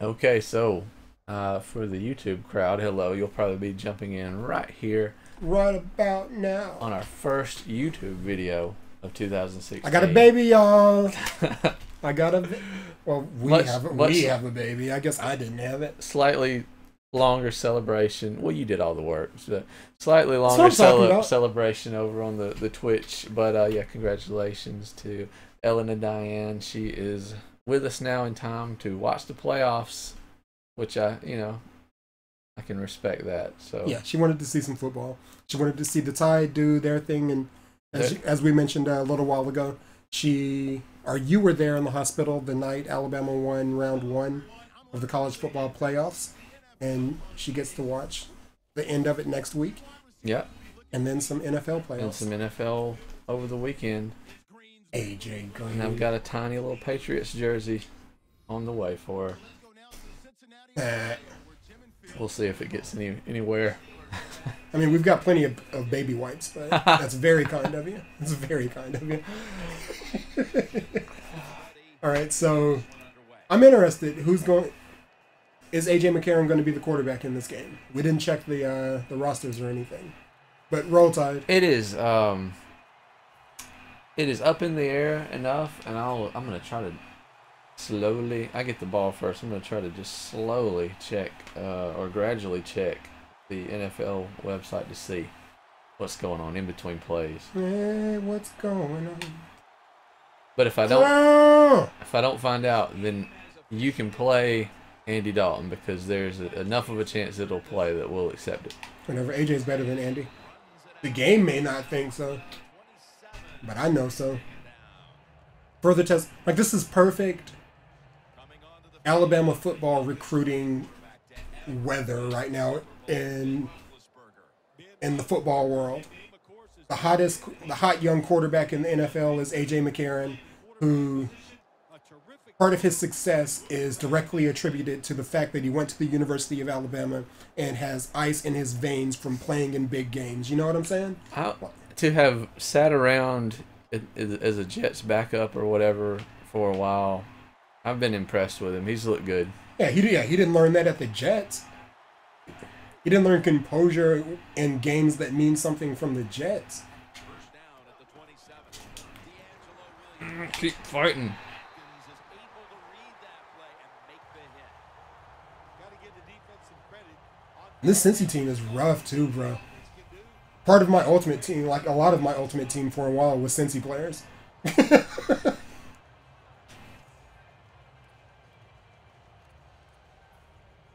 Okay, so for the YouTube crowd, hello. You'll probably be jumping in right here Right about now. on our first YouTube video of I got a 2016. baby, y'all. I got a. Well, much, we much have a baby. I guess I didn't have it. slightly longer celebration. Well, you did all the work. So slightly That's what longer I'm talking about. celebration over on the Twitch. But yeah, congratulations to Ellen and Diane. She is with us now in time to watch the playoffs, which I can respect that. So Yeah, she wanted to see some football. She wanted to see the Tide do their thing, and as we mentioned a little while ago, you were there in the hospital the night Alabama won round one of the college football playoffs, and she gets to watch the end of it next week, yeah, and then some NFL and playoffs. some NFL over the weekend. AJ And I've Green. got a tiny little Patriots jersey on the way for her. Uh, We'll see if it gets anywhere. I mean, we've got plenty of baby wipes, but that's very kind of you. That's very kind of you. All right, so I'm interested. Is AJ McCarron going to be the quarterback in this game? We didn't check the rosters or anything, but roll tide. It is up in the air enough, and I'm gonna try to slowly. I get the ball first. I'm gonna try to just slowly check or gradually check the NFL website to see what's going on in between plays. Hey, what's going on? But if Oh! I don't find out, then you can play Andy Dalton because there's enough of a chance it'll play that we'll accept it. Whenever AJ's better than Andy, the game may not think so, but I know so. Further test, like this is perfect Alabama football recruiting weather right now in the football world. The hot young quarterback in the NFL is AJ McCarron, who part of his success is directly attributed to the fact that he went to the University of Alabama and has ice in his veins from playing in big games. You know what I'm saying? To have sat around as a Jets backup or whatever for a while, I've been impressed with him. He's looked good. Yeah, he didn't learn that at the Jets. He didn't learn composure in games that mean something from the Jets. Keep fighting. This Cincy team is rough too, bro. Part of my ultimate team, like a lot of my ultimate team for a while, was Cincy players.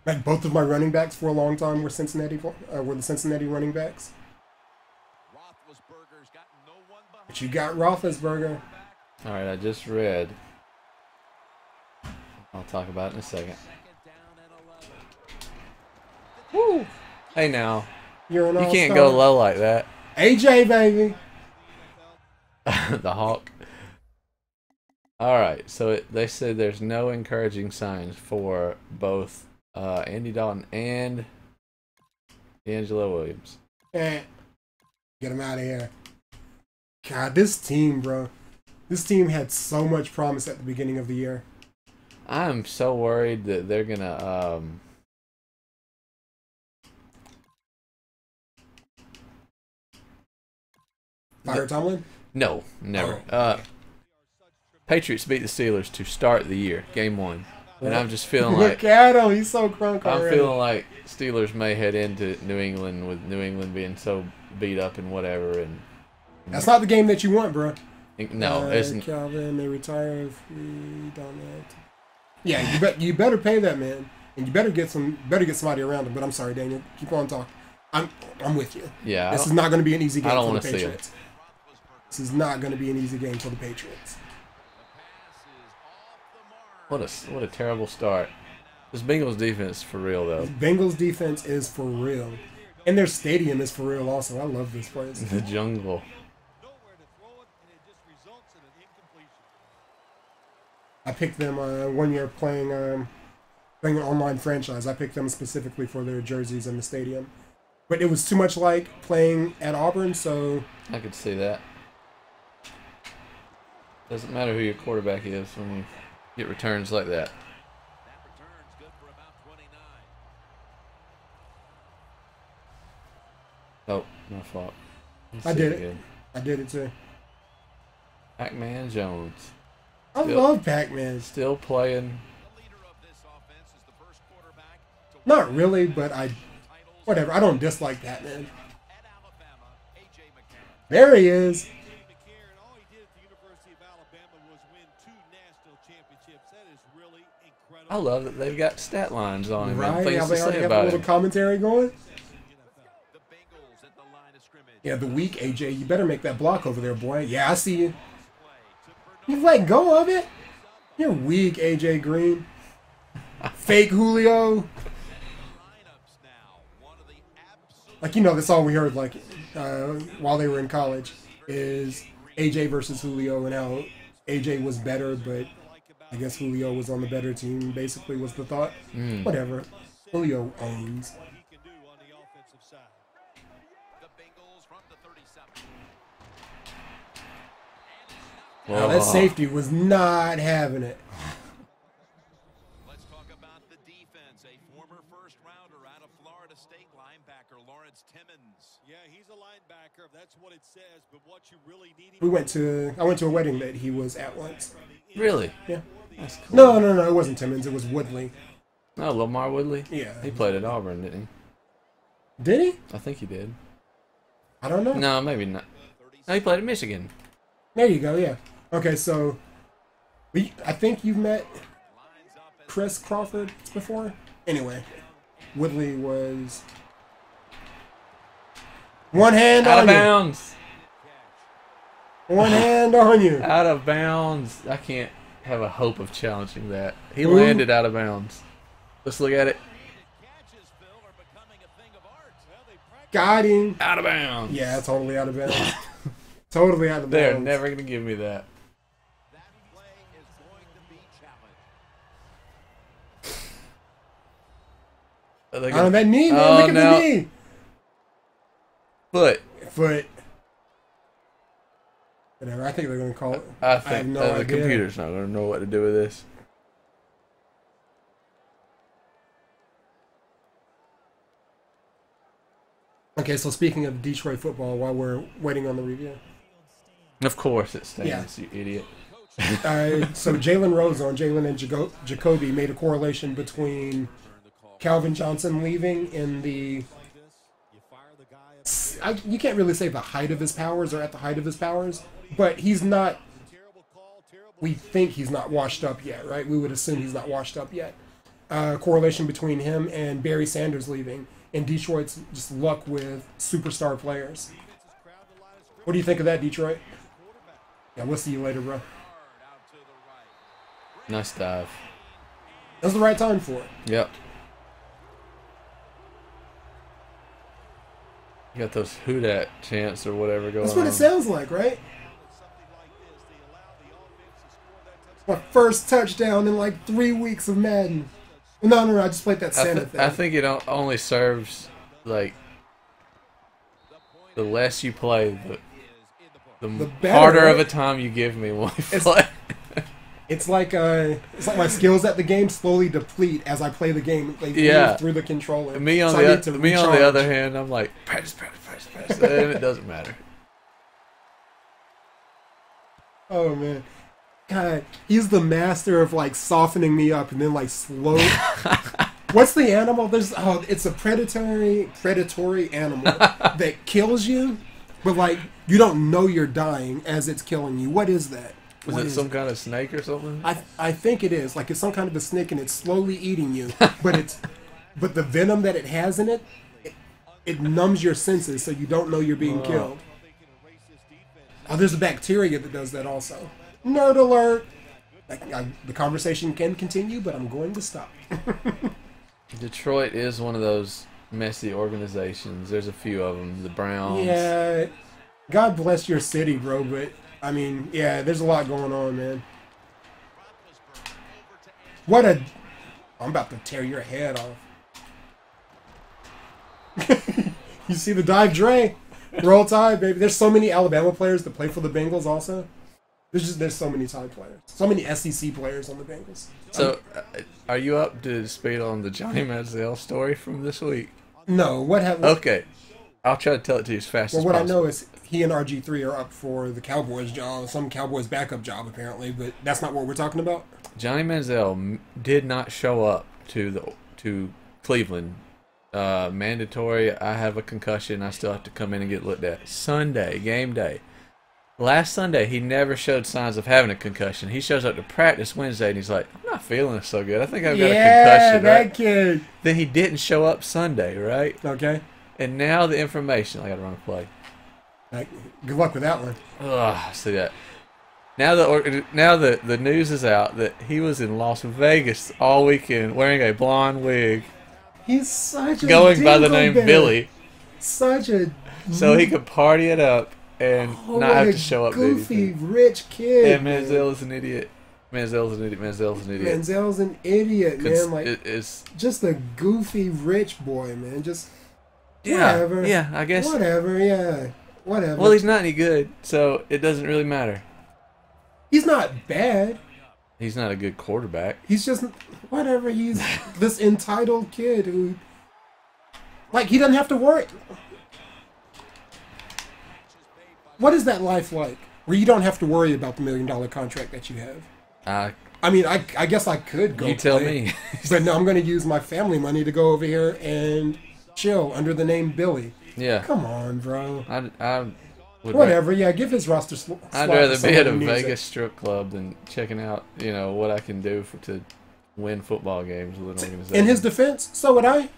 Like both of my running backs for a long time were were the Cincinnati running backs. But you got Roethlisberger. All right, I just read. I'll talk about it in a second. Woo! Hey now, You're an you all-star. can't go low like that. AJ baby. The Hawk. All right, so they said there's no encouraging signs for both Andy Dalton and D'Angelo Williams. Get him out of here. God, this team, bro. This team had so much promise at the beginning of the year. I'm so worried that they're gonna Fire Tomlin? no, never. Oh, okay. Patriots beat the Steelers to start the year, game one, and I'm just feeling like Look at him. He's so crunk I'm already. feeling like Steelers may head into New England with New England being so beat up and whatever. And That's not the game that you want, bro. no, it's Calvin may retire if we don't act. Yeah, you better pay that man, and you better get somebody around him. But I'm sorry, Daniel. Keep on talking. I'm with you. yeah. This is not going to be an easy game I don't for the wanna see him. Patriots. This is not going to be an easy game for the Patriots. What a terrible start. This Bengals defense for real though. Bengals defense is for real, and their stadium is for real also. I love this place. The jungle. I picked them 1 year playing an online franchise. I picked them specifically for their jerseys in the stadium. But it was too much like playing at Auburn, so I could see that. Doesn't matter who your quarterback is when you get returns like that. Oh, my fault. Let's I see did it. again. I did it too. Pac-Man Jones. I love Pac-Man. Still playing. Not really, but whatever. I don't dislike Pac-Man. There he is. I love that they've got stat lines on him and Right? things How to they already say have a about little him. commentary going. Yeah, the weak AJ. You better make that block over there, boy. Yeah, I see you. You let go of it. You're weak, AJ Green. Fake Julio. Like, you know, that's all we heard, like, while they were in college, is AJ versus Julio and how AJ was better, but I guess Julio was on the better team, basically, was the thought. Whatever. Julio owns. Now, that safety was not having it. Let's talk about the defense. A former first-rounder out of Florida State linebacker, Lawrence Timmons. Yeah, he's a linebacker. That's what it says. But what you really need. I went to a wedding that he was at once. Really? Yeah. That's cool. No, it wasn't Timmons. It was Woodley. Oh, Lamar Woodley? Yeah. He played at Auburn, didn't Did he? he? I think he did. I don't know. No, maybe not. No, he played at Michigan. There you go. Yeah. Okay, so I think you've met Chris Crawford before. Anyway, Woodley was one hand Out on of you. bounds. One hand on you. Out of bounds. I can't have a hope of challenging that. He Ooh. landed out of bounds. Let's look at it. Got him. Out of bounds. Yeah, totally out of bounds. Totally out of bounds. They're never going to give me that. That play is going to be challenged. Are they On gonna- that knee, man. Oh, Look at no. the knee. Foot. Whatever. I think they're going to call it. I have think no the idea. computer's not going to know what to do with this. Okay, so speaking of Detroit football, while we're waiting on the review. Of course it stands, Yeah. you idiot. So Jalen Rose on Jalen and Jacoby made a correlation between Calvin Johnson leaving in the... you can't really say the height of his powers or at the height of his powers, but he's not... We think he's not washed up yet, right? We would assume he's not washed up yet. Correlation between him and Barry Sanders leaving, and Detroit's just luck with superstar players. What do you think of that, Detroit? Yeah, we'll see you later, bro. Nice dive. That's the right time for it. Yep. You got those who dat chants or whatever going on. That's what it sounds like, right? My first touchdown in like 3 weeks of Madden. No, I just played that Santa thing. I think it only serves, like, the less you play, the better, harder right? of a time you give me when we play. It's like my skills at the game slowly deplete as I play the game. Like, Yeah. through the controller. Me on So I need to the recharge. other hand, I'm like press, and it doesn't matter. Oh man, God, he's the master of like softening me up and then like slow. What's the animal? It's a predatory animal that kills you, but like you don't know you're dying as it's killing you. What is that? Was What it is some kind of snake or something? I think it is. Like it's some kind of a snake and it's slowly eating you. But the venom that it has in it numbs your senses so you don't know you're being killed. Oh, there's a bacteria that does that also. Nerd alert. The conversation can continue, but I'm going to stop. Detroit is one of those messy organizations. There's a few of them. The Browns. Yeah, God bless your city, bro, but I mean, yeah, there's a lot going on, man. I'm about to tear your head off. You see the dive, Dre? Roll Tide, baby. There's so many Alabama players that play for the Bengals also. There's so many Tide players, so many SEC players on the Bengals. So, are you up to speed on the Johnny Manziel story from this week? No, what happened? Okay, I'll try to tell it to you as fast Well, as what possible. I know is he and RG3 are up for the Cowboys job, some Cowboys backup job apparently, but that's not what we're talking about. Johnny Manziel did not show up to Cleveland. Mandatory. I have a concussion. I still have to come in and get looked at. Sunday, game day. Last Sunday, he never showed signs of having a concussion. He shows up to practice Wednesday, and he's like, I'm not feeling it so good. I think I've got a concussion. That Right? kid. Then he didn't show up Sunday, right? Okay. And now the information. I got to run a play. Good luck with that one. Ugh, see that. Now the news is out that he was in Las Vegas all weekend wearing a blonde wig, He's such a going by the name dingleberry. Billy, Such a so he could party it up and not what have a to show up to goofy anything. rich kid. And Manziel is an idiot. Manziel's an idiot. Manziel's an idiot. Manziel's an idiot, man. Like It's just a goofy rich boy, man. Just yeah, whatever. yeah. I guess. Whatever, yeah. Whatever. Well, he's not any good, so it doesn't really matter. He's not bad. He's not a good quarterback. He's just whatever. He's this entitled kid who, like, he doesn't have to worry. What is that life like, where you don't have to worry about the $1 million contract that you have? I mean, I guess I could go. You tell play, me. but no, I'm going to use my family money to go over here and chill under the name Billy. Yeah. Come on, bro. I would Whatever. Yeah, give his roster. I'd rather be at a Vegas strip club than checking out, what I can do to win football games with an organization. In his defense, so would I.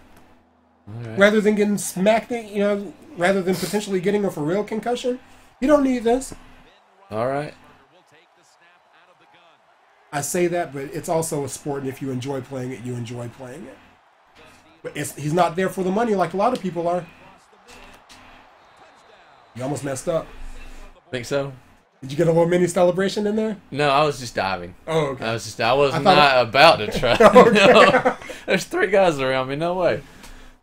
All right. Rather than getting smacked, rather than potentially getting a for real concussion, you don't need this. All right. I say that, but it's also a sport, and if you enjoy playing it, you enjoy playing it. But he's not there for the money like a lot of people are. You almost messed up. Think so? Did you get a little mini celebration in there? No, I was just diving. Oh, okay. I was I thought not about to try. Okay. No. There's 3 guys around me. No way.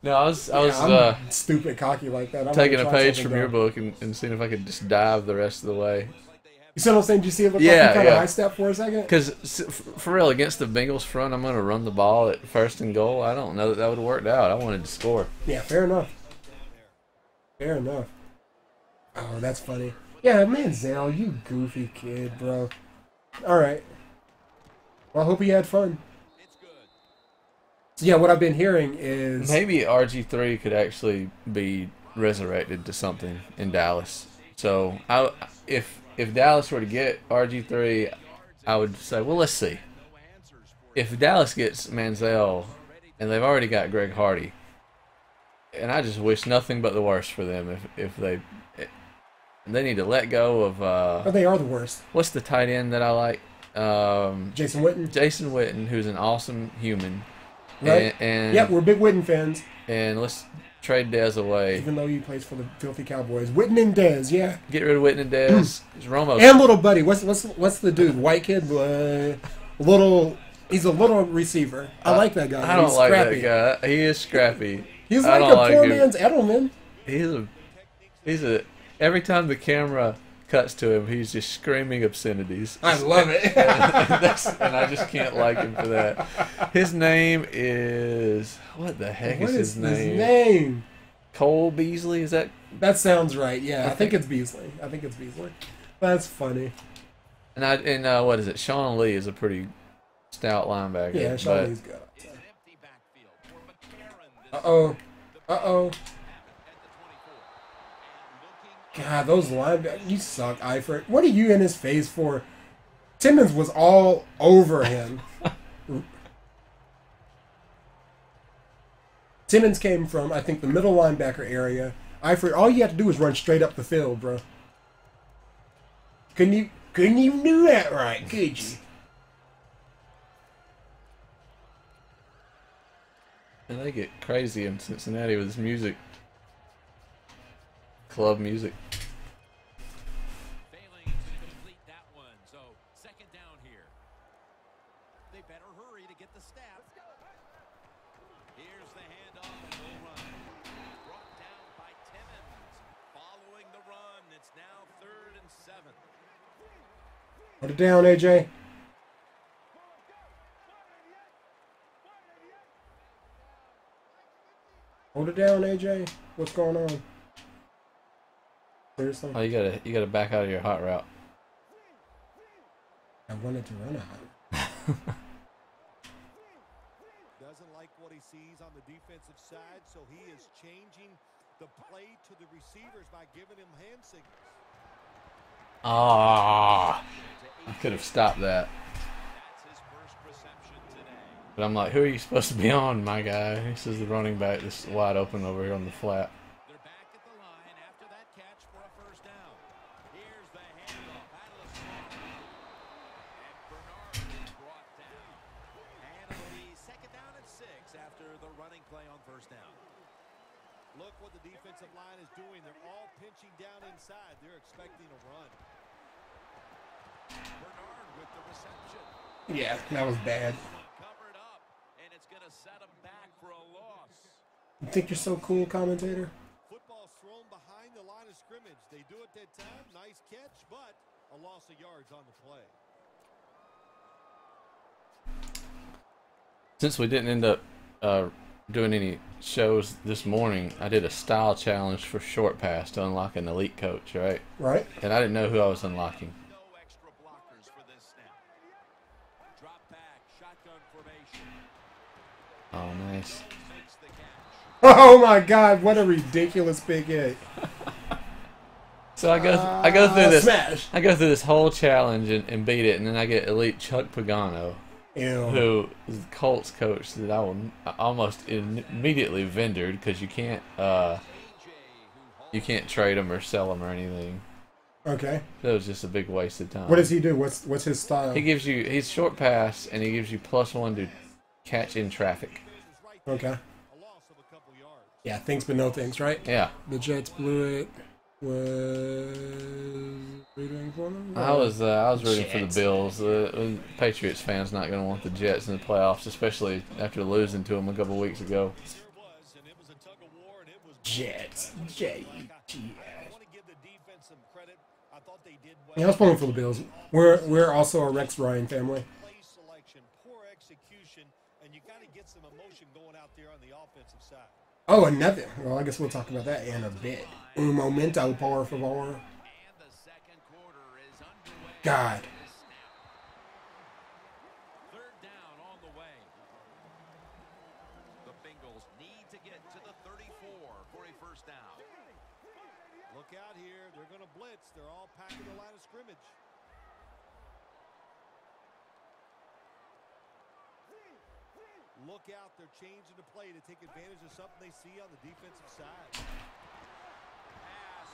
No, I was I'm stupid cocky like that. I'm taking gonna a try page something from your dumb. book and seeing if I could just dive the rest of the way. You see what I'm saying? Did you see it look like Yeah, you kind of yeah. high step for a second? Because, for real, against the Bengals front, I'm going to run the ball at first and goal. I don't know that would have worked out. I wanted to score. Yeah, fair enough. Fair enough. Oh, that's funny. Yeah, Manziel, you goofy kid, bro. All right. Well, I hope he had fun. So, yeah, what I've been hearing is... Maybe RG3 could actually be resurrected to something in Dallas. So, if Dallas were to get RG3, I would say, well, let's see. If Dallas gets Manziel, and they've already got Greg Hardy, and I just wish nothing but the worst for them if they need to let go of But they are the worst. what's the tight end that I like? Jason Witten. Jason Witten, who's an awesome human. Right? And Yep, we're big Witten fans, and let's trade Dez away. even though he plays for the filthy Cowboys. Witten and Dez, yeah. Get rid of Witten and Dez. 'Cause Romo. And little buddy. What's the dude? White kid? Little... He's a little receiver. I like that guy. I don't He's like scrappy. that guy. He is scrappy. He's I like don't a like poor him. man's Edelman. He's a. Every time the camera cuts to him, he's just screaming obscenities. I love it. And I just can't like him for that. His name is what the heck What is is his his name? name? Cole Beasley? Is that? That sounds right. Yeah, I I think think- it's Beasley. That's funny. And what is it? Sean Lee is a pretty stout linebacker. Yeah, but Sean Lee's good. Uh-oh. Uh-oh. God, those linebackers, you suck, Eifert. What are you in his face for? Timmons was all over him. Timmons came from, I think, the middle linebacker area. Eifert, all you had to do was run straight up the field, bro. Couldn't even do that right, could you? And they get crazy in Cincinnati with this music. Club music. Failing to complete that one. So, second down here. They better hurry to get the snap. Here's the handoff and we'll run. Brought down by Timmons. Following the run, it's now 3rd and 7. Put it down, AJ. Hold it down, AJ. What's going on? Seriously? Oh, you gotta back out of your hot route. I wanted to run out. Doesn't like what he sees on the defensive side, so he is changing the play to the receivers by giving him hand signals. Ah, I could have stopped that. That's his first reception today. But I'm like, who are you supposed to be on, my guy? This is the running back that's wide open over here on the flat. They're back at the line after that catch for a first down. Here's the handoff out of the slot. And Bernard is brought down. And it'll be second down and 6 after the running play on first down. Look what the defensive line is doing. They're all pinching down inside. They're expecting a run. Bernard with the reception. Yeah, that was bad. Covered up, and it's going to set him back for a loss. You think you're so cool, commentator? Football's thrown behind the line of scrimmage. They do it that time. Nice catch, but a loss of yards on the play. Since we didn't end up doing any shows this morning, I did a style challenge for short pass to unlock an elite coach, right? Right? And I didn't know who I was unlocking. No extra blockers for this snap. Drop back, shotgun formation. Oh, nice. Makes the catch. Oh my God! What a ridiculous big hit. So I go through this. Smash. I go through this whole challenge and beat it, and then I get elite Chuck Pagano, Ew. who is the Colts coach that I will almost immediately vendored because you can't trade him or sell him or anything. Okay. So it was just a big waste of time. What does he do? What's his style? He's short pass and he gives you +1 to catch in traffic. Okay. A loss of a couple yards. Yeah, thanks but no thanks, right? Yeah, The Jets blew it. Was we doing for them? I was rooting for the Jets. Bills. Patriots fans not going to want the Jets in the playoffs, especially after losing to them a couple weeks ago. There was, and it was a tug of war, and it was Jets. I J-E-T-S. want to give the defense some credit. I thought they did well. Yeah, I was pulling for the Bills. We're also a Rex Ryan family. Play selection, poor execution, and you got to get some emotion going out there on the offensive side. Oh, another. Well, I guess we'll talk about that in a bit. Un momento, por favor. And the second quarter is underway. God. Third down on the way. The Bengals need to get to the 34 for a first down. Look out here. They're going to blitz. They're all packing the line of scrimmage. Look out. They're changing the play to take advantage of something they see on the defensive side.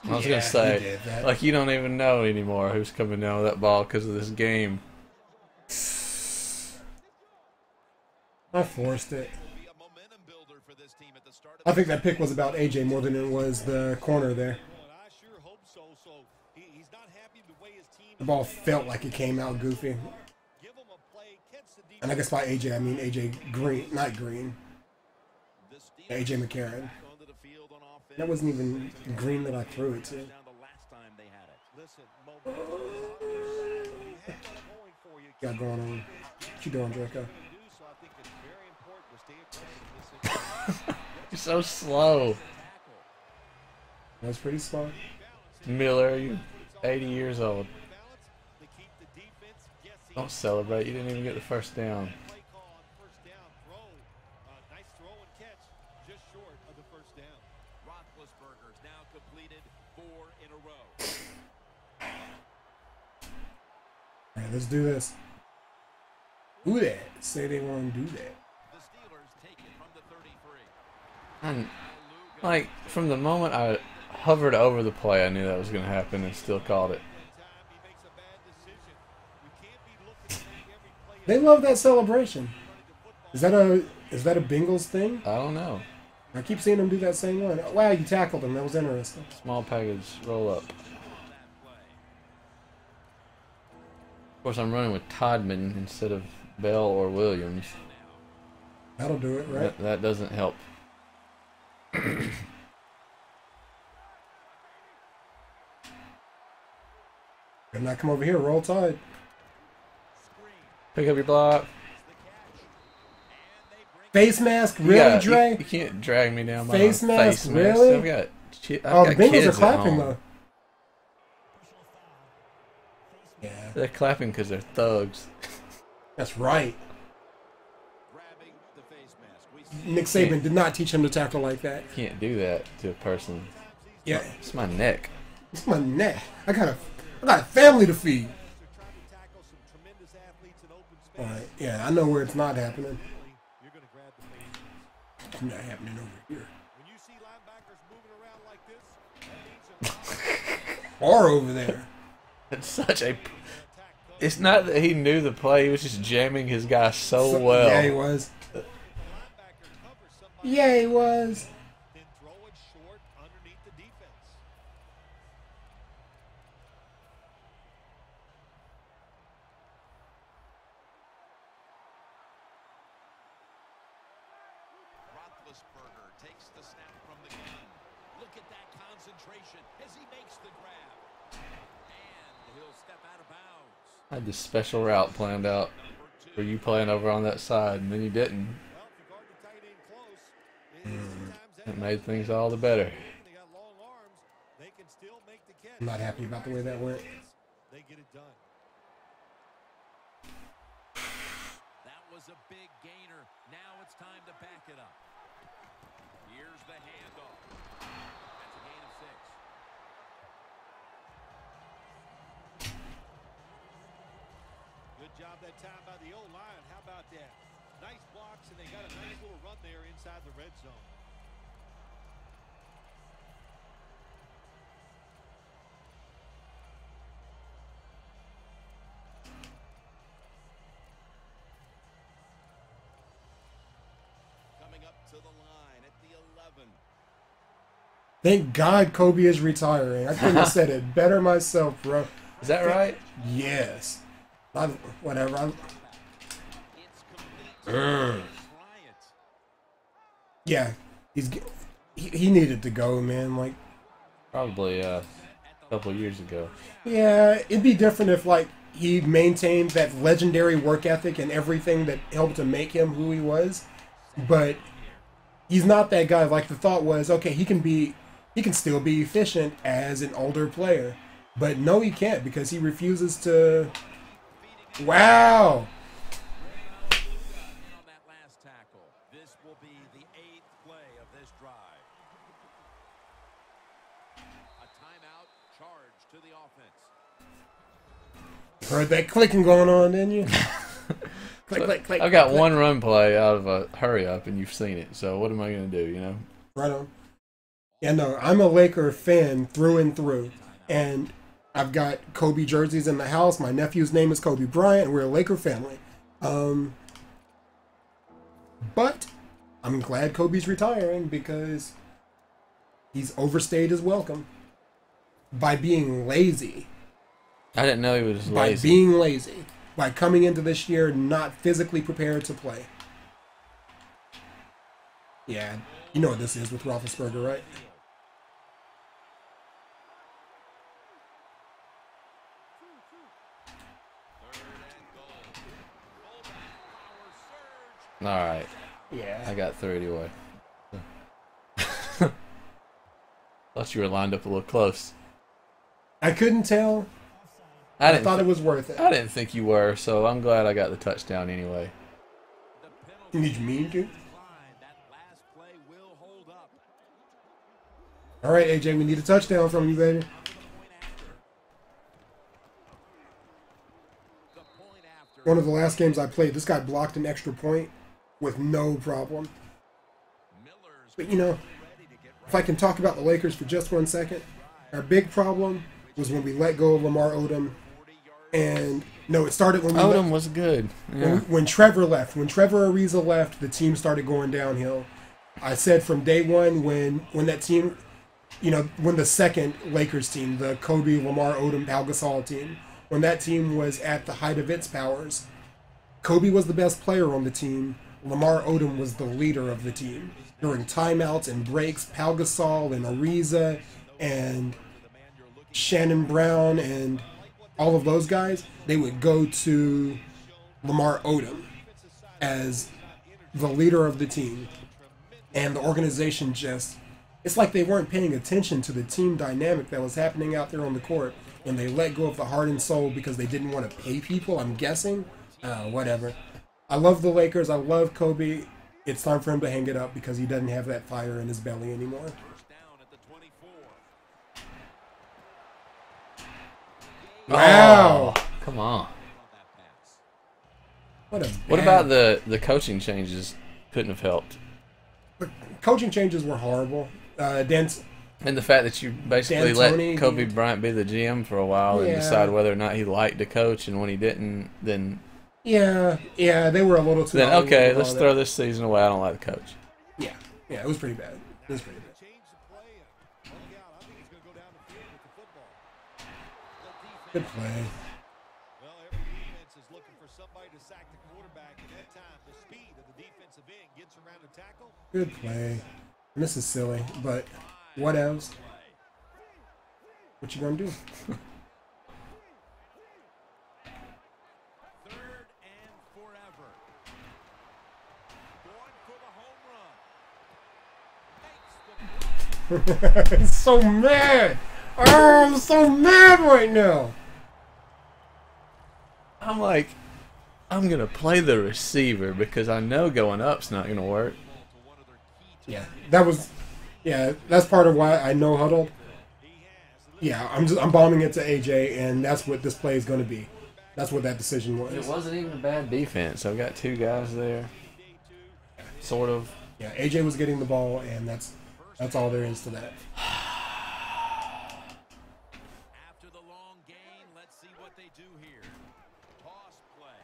I was Yeah, going to he say, did that. like, you don't even know anymore who's coming down with that ball because of this game. I forced it. Be a momentum builder for this team at the start of I think that pick was about AJ more than it was the corner there. Well, and I sure hope so. So he's not happy the way his team. The ball felt like it came out goofy. Give him a play, catch the defense. And I guess by AJ, I mean AJ Green, not Green. the Steelers AJ McCarron. back onto the field on offense. That wasn't even Green that I threw it to. Down the last time they had it. Listen, momentum is obvious. You have got it going for you. Got going on. What you doing, Draco? You do, so I think it's very important to stay aggressive in this situation. You're so slow. That was pretty smart. Miller, you 80 years old. Balance, they keep the defense guessing. Don't celebrate. You didn't even get the first down. Play call on first down. Throw. Nice throw and catch. Just short of the first down. Roethlisberger's now completed 4 in a row. All right, let's do this. Do that. Say they want to do that. The Steelers take it from the 33. And, like, from the moment I hovered over the play, I knew that was going to happen and still called it. Time he makes a bad decision. You can't be looking to make every play. They love that celebration. Is that a Bengals thing? I don't know. I keep seeing them do that same one. Wow, you tackled him. That was interesting. Small package, roll up. Of course, I'm running with Todman instead of Bell or Williams. That'll do it, right? That doesn't help. Better not come over here. Roll Tide. Pick up your block. Face mask, You really, got- Dre? You can't drag me down my Face mask, face mask. really? I've Oh, got the Bengals are kids at clapping home. though. Yeah, They're clapping because they're thugs. that's right. Grabbing the face mask. We see Nick Saban did not teach him to tackle like that. Can't do that to a person. Yeah, It's my neck. it's my neck. I got a family to feed. they're trying to tackle some tremendous athletes in open space. All right, yeah, I know where it's not happening. You're going to grab the face mask. It's not happening over here. When you see linebackers moving around like this, that means they're Or over there. It's such a. attack comes. It's not that he knew the play; he was just jamming his guy so well. Yeah, he was. Linebacker covers somebody, Yeah, he was. then throw it short underneath the defense. Roethlisberger takes the snap from the gun. Look at that concentration as he makes the grab. And he'll step out of bounds. I had this special route planned out for you playing over on that side, and then you didn't. Well, if you guard the tight end close, it is sometimes It made things all the better. They got long arms. They can still make the catch. I'm not happy about the way that went. They get it done. That was a big gainer. Now it's time to back it up. Here's the handoff. That's a gain of 6. Good job that time by the O-line. How about that? Nice blocks, and they got a nice little run there inside the red zone. Coming up to the line at the 11. Thank God Kobe is retiring. I couldn't have said it better myself, bro. Is that right? Yes. Whatever. It's complete. Bryant. Yeah, he needed to go, man. Like, Probably a couple years ago. yeah, it'd be different if like he maintained that legendary work ethic and everything that helped to make him who he was. But he's not that guy. Like the thought was, okay, he can still be efficient as an older player. But no, he can't because he refuses to. Wow. On that last tackle. This will be the 8th play of this drive. A timeout charge to the offense. Heard that clicking going on, didn't you? Click, click, click. I've got click. one run play out of a hurry up, and you've seen it. So what am I going to do? You know. Right on. Yeah, no, I'm a Laker fan through and through. And I've got Kobe jerseys in the house. My nephew's name is Kobe Bryant. We're a Laker family. But I'm glad Kobe's retiring because he's overstayed his welcome by being lazy. I didn't know he was By lazy. being lazy. By coming into this year not physically prepared to play. Yeah, you know what this is with Roethlisberger, right? All right, Yeah. I got 30 away. Thought you were lined up a little close. I couldn't tell. I I didn't. thought it was worth it. I didn't think you were, so I'm glad I got the touchdown anyway. Did you mean to? That last play will hold up. All right, AJ, we need a touchdown from you, baby. The point after. One of the last games I played, this guy blocked an extra point with no problem. Miller's But you know, ready to get if I can talk about the Lakers for just 1 second, our big problem was when we let go of Lamar Odom. And no, it started when we let- Odom was good. Yeah. when Trevor left. When Trevor Ariza left, the team started going downhill. I said from day one when that team, you know, when the second Lakers team, the Kobe, Lamar Odom, Pau Gasol team, when that team was at the height of its powers, Kobe was the best player on the team. Lamar Odom was the leader of the team. During timeouts and breaks, Pau Gasol and Ariza and Shannon Brown and all of those guys, they would go to Lamar Odom as the leader of the team, and the organization just, it's like they weren't paying attention to the team dynamic that was happening out there on the court, and they let go of the heart and soul because they didn't want to pay people, I'm guessing. Whatever. I love the Lakers. I love Kobe. It's time for him to hang it up because he doesn't have that fire in his belly anymore. Wow. Oh, come on. What about the coaching changes? Couldn't have helped. The coaching changes were horrible. Dan, And the fact that you basically D'Antoni, let Kobe Bryant be the GM for a while and Yeah. decide whether or not he liked to coach, and when he didn't, then yeah, they were a little too. okay, Hollywood let's with all throw that. this season away. I don't like the coach. Yeah, it was pretty bad. It was pretty bad. Change the play and look out. I think he's going to go down the field with the football. Good play. Well, every defense is looking for somebody to sack the quarterback, and that time the speed of the defensive end gets around the tackle. Good play. And this is silly, but what else? What you gonna do? Third and forever. Going for the home run. Makes the I'm so mad. Oh, I'm so mad right now. I'm like, I'm gonna play the receiver because I know going up's not gonna work. Yeah, that's part of why I no huddled. Yeah, I'm bombing it to AJ, and that's what this play is going to be. That's what that decision It was. wasn't even a bad defense. I've got two guys there, sort of. Yeah, AJ was getting the ball, and that's all there is to that. After the long gain, let's see what they do here. Toss play.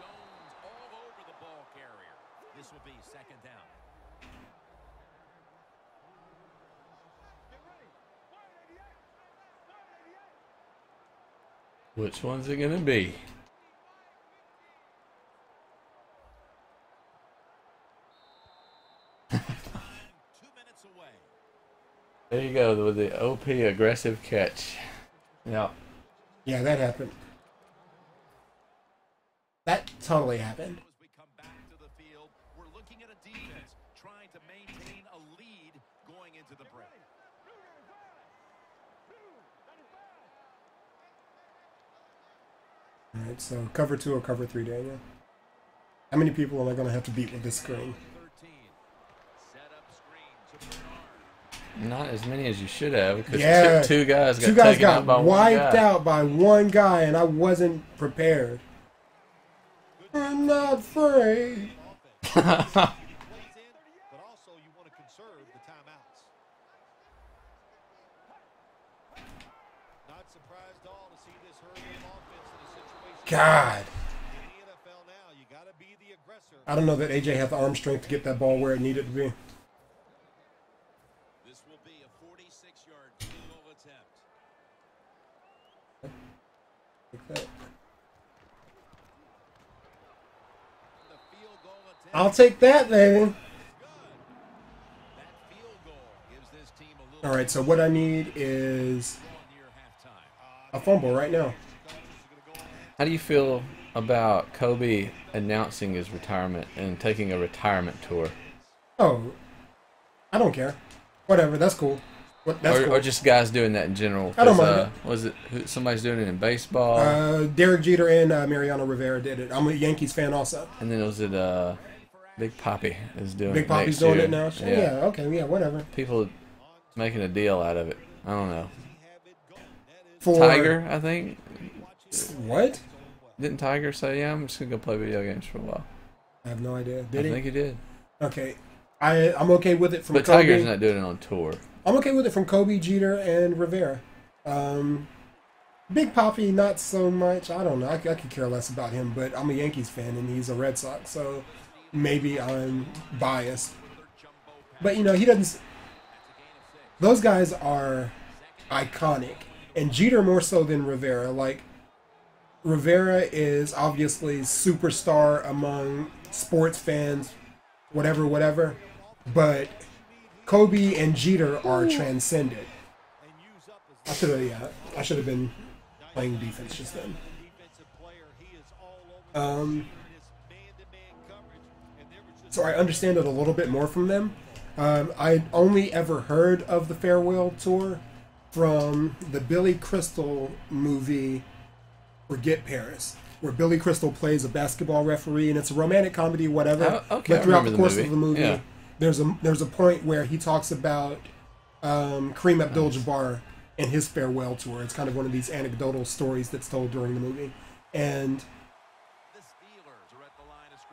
Jones all over the ball carrier. This will be second down. Which one's it gonna be? Time 2 minutes away. There you go with the OP aggressive catch. Yeah. Yeah, that happened. That totally happened. As we come back to the field, we're looking at a defense trying to maintain a lead going into the break. All right, so cover 2 or cover 3, Daniel? How many people am I going to have to beat with this screen? 13. Set up screen to Bernard. Not as many as you should have because Yeah, two guys got Two guys taken out by got one wiped guy. out by one guy, and I wasn't prepared. I'm not afraid. Plays in, but also you want to conserve the timeouts. Not surprised at all to see this hurry of offense in a situation. God. In the NFL now, you got to be the aggressor. I don't know that AJ had the arm strength to get that ball where it needed to be. This will be a 46-yard field goal attempt. Like that. The field goal attempt. I'll take that, baby. That field goal gives this team a little All right, so what I need is near halftime. a fumble right now. How do you feel about Kobe announcing his retirement and taking a retirement tour? Oh, I don't care. Whatever, that's cool. That's cool. Or just guys doing that in general? I don't 'Cause, mind Was it somebody's doing it in baseball? Derek Jeter and Mariano Rivera did it. I'm a Yankees fan also. And then was it Big Papi is doing Big it Papi's next doing year. it now. Yeah, okay, yeah, whatever. People making a deal out of it. I don't know. For Tiger, I think. What? Didn't Tiger say, yeah, I'm just going to go play video games for a while? I have no idea. I Did he? think he did. Okay. I'm okay with it from But Kobe. Tiger's not doing it on tour. I'm okay with it from Kobe, Jeter, and Rivera. Big Papi, not so much. I don't know. I could care less about him, but I'm a Yankees fan and he's a Red Sox, so maybe I'm biased. But, you know, he doesn't... Those guys are iconic. And Jeter more so than Rivera. Like, Rivera is obviously superstar among sports fans, whatever. But Kobe and Jeter are transcendent. I should have been playing defense just then. Defensive player, he is all So I understand it a little bit more from them. I'd only ever heard of the farewell tour from the Billy Crystal movie Forget Paris, where Billy Crystal plays a basketball referee, and it's a romantic comedy, whatever. Okay, but throughout I the remember course the of the movie, yeah. there's a point where he talks about Kareem Abdul-Jabbar and his farewell tour. It's kind of one of these anecdotal stories that's told during the movie, and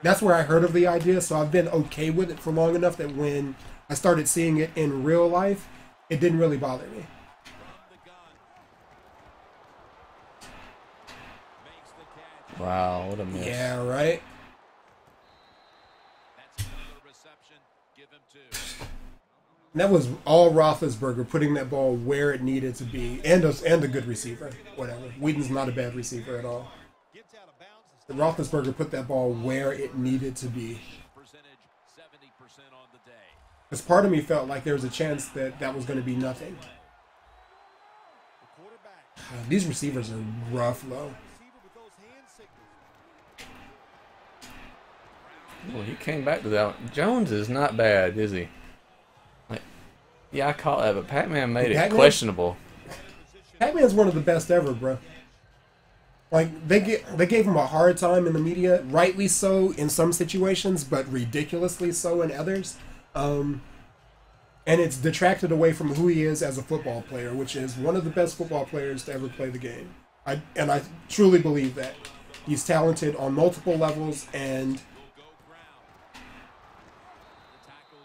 that's where I heard of the idea. So I've been okay with it for long enough that when I started seeing it in real life, it didn't really bother me. Wow, what a miss. Yeah, right. And that was all Roethlisberger putting that ball where it needed to be, and a good receiver. Whatever. Whedon's not a bad receiver at all. But Roethlisberger put that ball where it needed to be. Because part of me felt like there was a chance that that was going to be nothing. These receivers are rough, though. Well, he came back to that one. Jones is not bad, is he? Like, yeah, I caught that, but Pac-Man made it questionable. Pac-Man's one of the best ever, bro. Like, they gave him a hard time in the media, rightly so in some situations, but ridiculously so in others. And it's detracted away from who he is as a football player, which is one of the best football players to ever play the game. I truly believe that. He's talented on multiple levels, and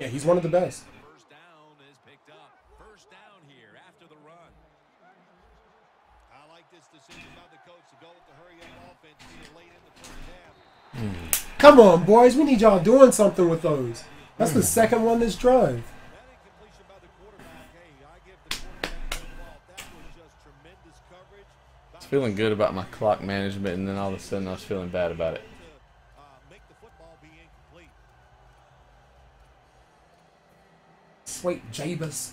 yeah, he's one of the best. First down is picked up. First down here after the run. I like this decision by the coach to go with the hurry-up offense being late in the first half. Come on, boys. We need y'all doing something with those. That's the second one this drive. That incompletion by the quarterback. Hey, I give the quarterback the ball. That was just tremendous coverage. I was feeling good about my clock management, and then all of a sudden I was feeling bad about it. Make the football be incomplete. Sweet Jabus.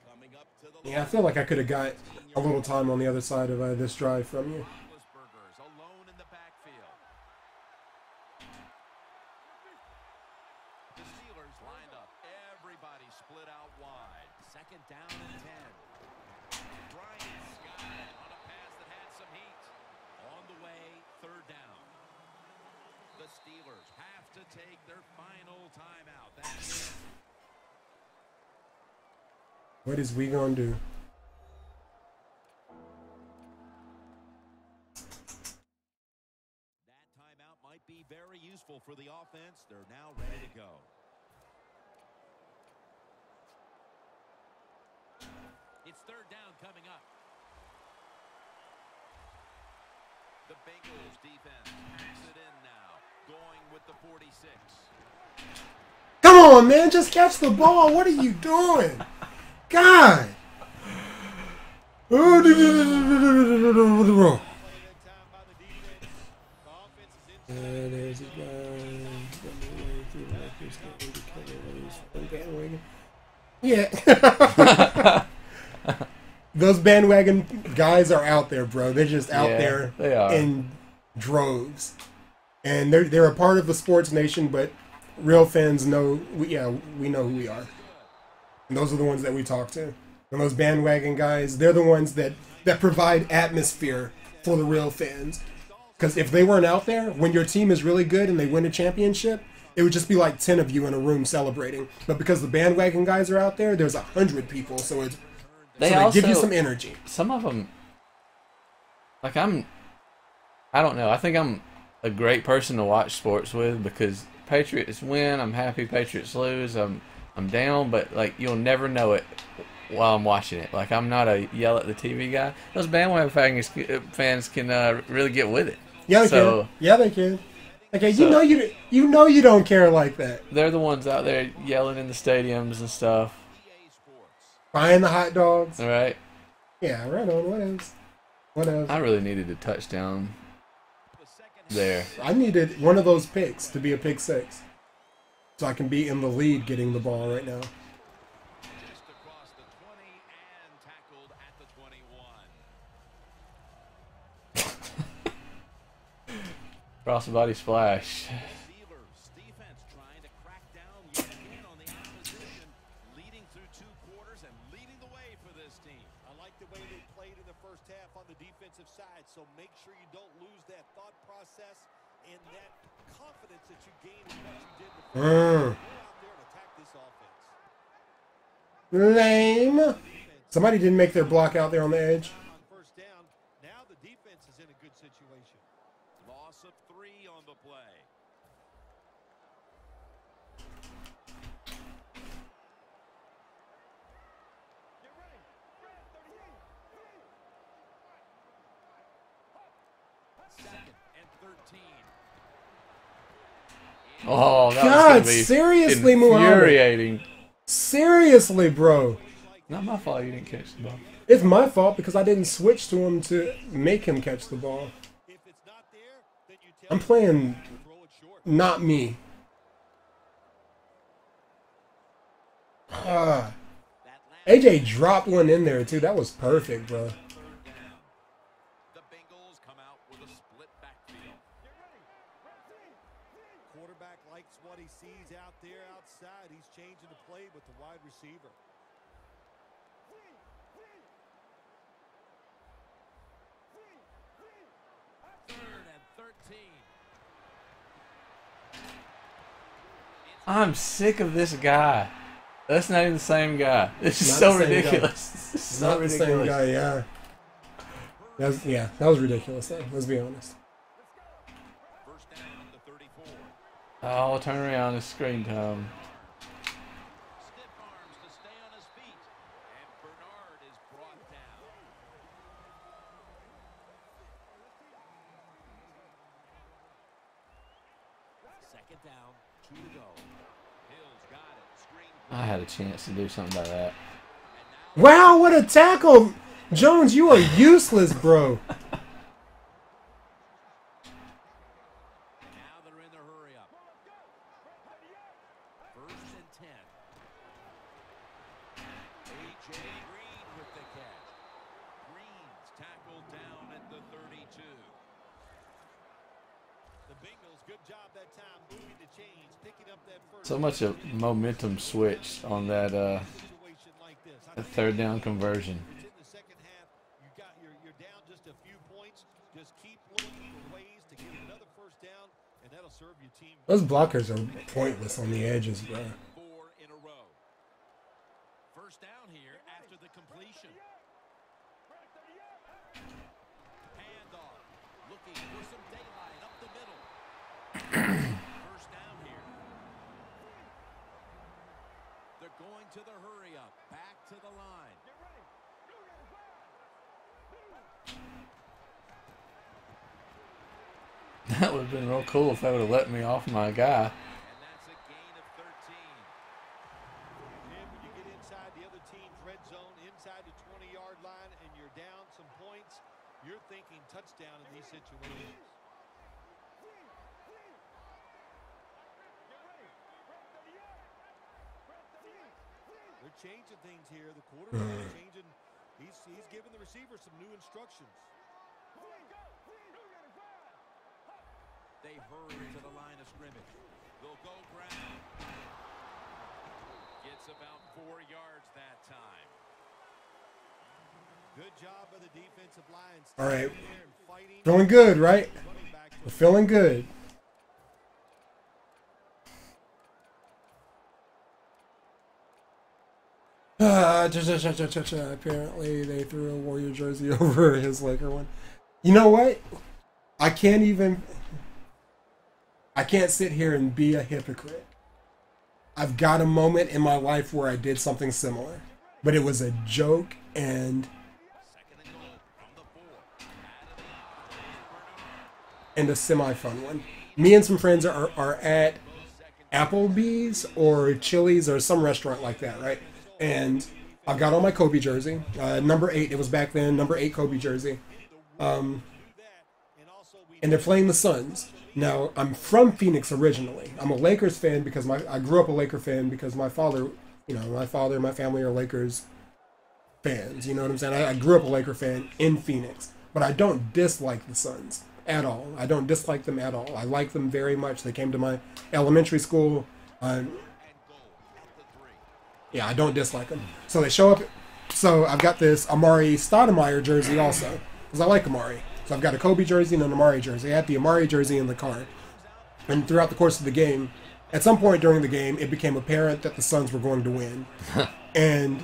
Coming up to the Yeah, I feel like I could have got a little time on the other side of this drive from you. Roethlisberger's alone in the backfield. The Steelers lined up. Everybody split out wide. Second down and 10. Brian Scott on a pass that had some heat. On the way, third down. The Steelers have to take their final timeout. That's it. What is we gonna do? That timeout might be very useful for the offense. They're now ready to go. It's third down coming up. The Bengals defense packs it in now, going with the 46. Come on, man. Just catch the ball. What are you doing? God. Play that time by the defense. The offense is Yeah. Those bandwagon guys are out there, bro. They're just out Yeah, there they are. in droves. And they're a part of the sports nation, but real fans know, we know who we are. And those are the ones that we talk to. And those bandwagon guys, they're the ones that provide atmosphere for the real fans. Because if they weren't out there, when your team is really good and they win a championship, it would just be like 10 of you in a room celebrating. But because the bandwagon guys are out there, there's 100 people, so they give you some energy. Some of them, like I don't know. I think I'm a great person to watch sports with because Patriots win, I'm happy. Patriots lose, I'm down. But like you'll never know it while I'm watching it. Like I'm not a yell at the TV guy. Those bandwagon fans can really get with it. Yeah, they can. Yeah, they can. Okay, you know you don't care like that. They're the ones out there yelling in the stadiums and stuff. Buying the hot dogs. All right. Yeah, right on. What else? What else? I really needed a touchdown there. I needed one of those picks to be a pick six, so I can be in the lead getting the ball right now. Just across the 20 and tackled at the 21. Crossbody splash. Steelers defense trying to crack down yet again on the opposition, leading through 2 quarters and leading the way for this team. I like the way they played in the first half on the defensive side, so make sure you don't lose that thought process and that confidence that you gained in what you did in the first half. Go out there and attack this offense. Lame. Somebody didn't make their block out there on the edge. On first down, now the defense is in a good situation. Loss of 3 on the play. Second and 13. Oh, that was God, gonna be seriously, Muhammad. infuriating. Seriously, bro. Not my fault you didn't catch the ball. It's my fault because I didn't switch to him to make him catch the ball. If it's not there, then you tell I'm playing throw it short. not me. That last AJ dropped one in there too. That was perfect, bro. 3rd down. The Bengals come out with a split backfield. Quarterback likes what he sees out there outside. He's changing the play with the wide receiver. Third and 13. I'm sick of this guy. That's not even the same guy. This is Not so the same guy. ridiculous. This is so Not the same ridiculous. guy, yeah. That was ridiculous though. Let's be honest. First down, the 34. Oh, turn around. It's screen time. Stiff arms to stay on his feet. And Bernard is brought down. Second down, 2 to go. Hills got it. Screen. I had a chance to do something about that. Wow, what a tackle! Jones, you are useless, bro. Now they're in the hurry up. First and 10. A.J. Green with the catch. Green's tackled down at the 32. The Bengals, good job that time moving the chains, picking up that first. So much of momentum switched on that Situation like this. I think 3rd down conversion. it's in the second half. You're down just a few points. Just keep looking for ways to get another first down, and that'll serve your team. Those blockers are pointless on the edges, bro. 4 in a row. First down here after the completion. Handoff. Looking for some daylight up the middle. First down here. They're going to the hurry up. Back to the line. That would have been real cool if they would have let me off my guy. And that's a gain of 13. And when you get inside the other team's red zone, inside the 20-yard line, and you're down some points, you're thinking touchdown in these situations. They're changing things here. The quarterback is changing. He's giving the receiver some new instructions. They hurry to the line of scrimmage. They'll go ground. Gets about 4 yards that time. Good job by the defensive line. All right. Staying there and fighting. Feeling good, right? Running back We're feeling good. Apparently they threw a Warrior jersey over his Laker one. You know what? I can't sit here and be a hypocrite. I've got a moment in my life where I did something similar, but it was a joke and a semi-fun one. Me and some friends are at Applebee's or Chili's or some restaurant like that, right? And I've got on my Kobe jersey, number 8. It was back then, number 8 Kobe jersey. And they're playing the Suns. Now, I'm from Phoenix originally. I'm a Lakers fan because I grew up a Laker fan because my father and my family are Lakers fans. You know what I'm saying? I grew up a Laker fan in Phoenix, but I don't dislike the Suns. at all. I don't dislike them at all. I like them very much. They came to my elementary school. Yeah, I don't dislike them. So they show up. So I've got this Amari Stoudemire jersey also, because I like Amari. So I've got a Kobe jersey and an Amari jersey. I had the Amari jersey in the car. And throughout the course of the game, at some point during the game, it became apparent that the Suns were going to win. And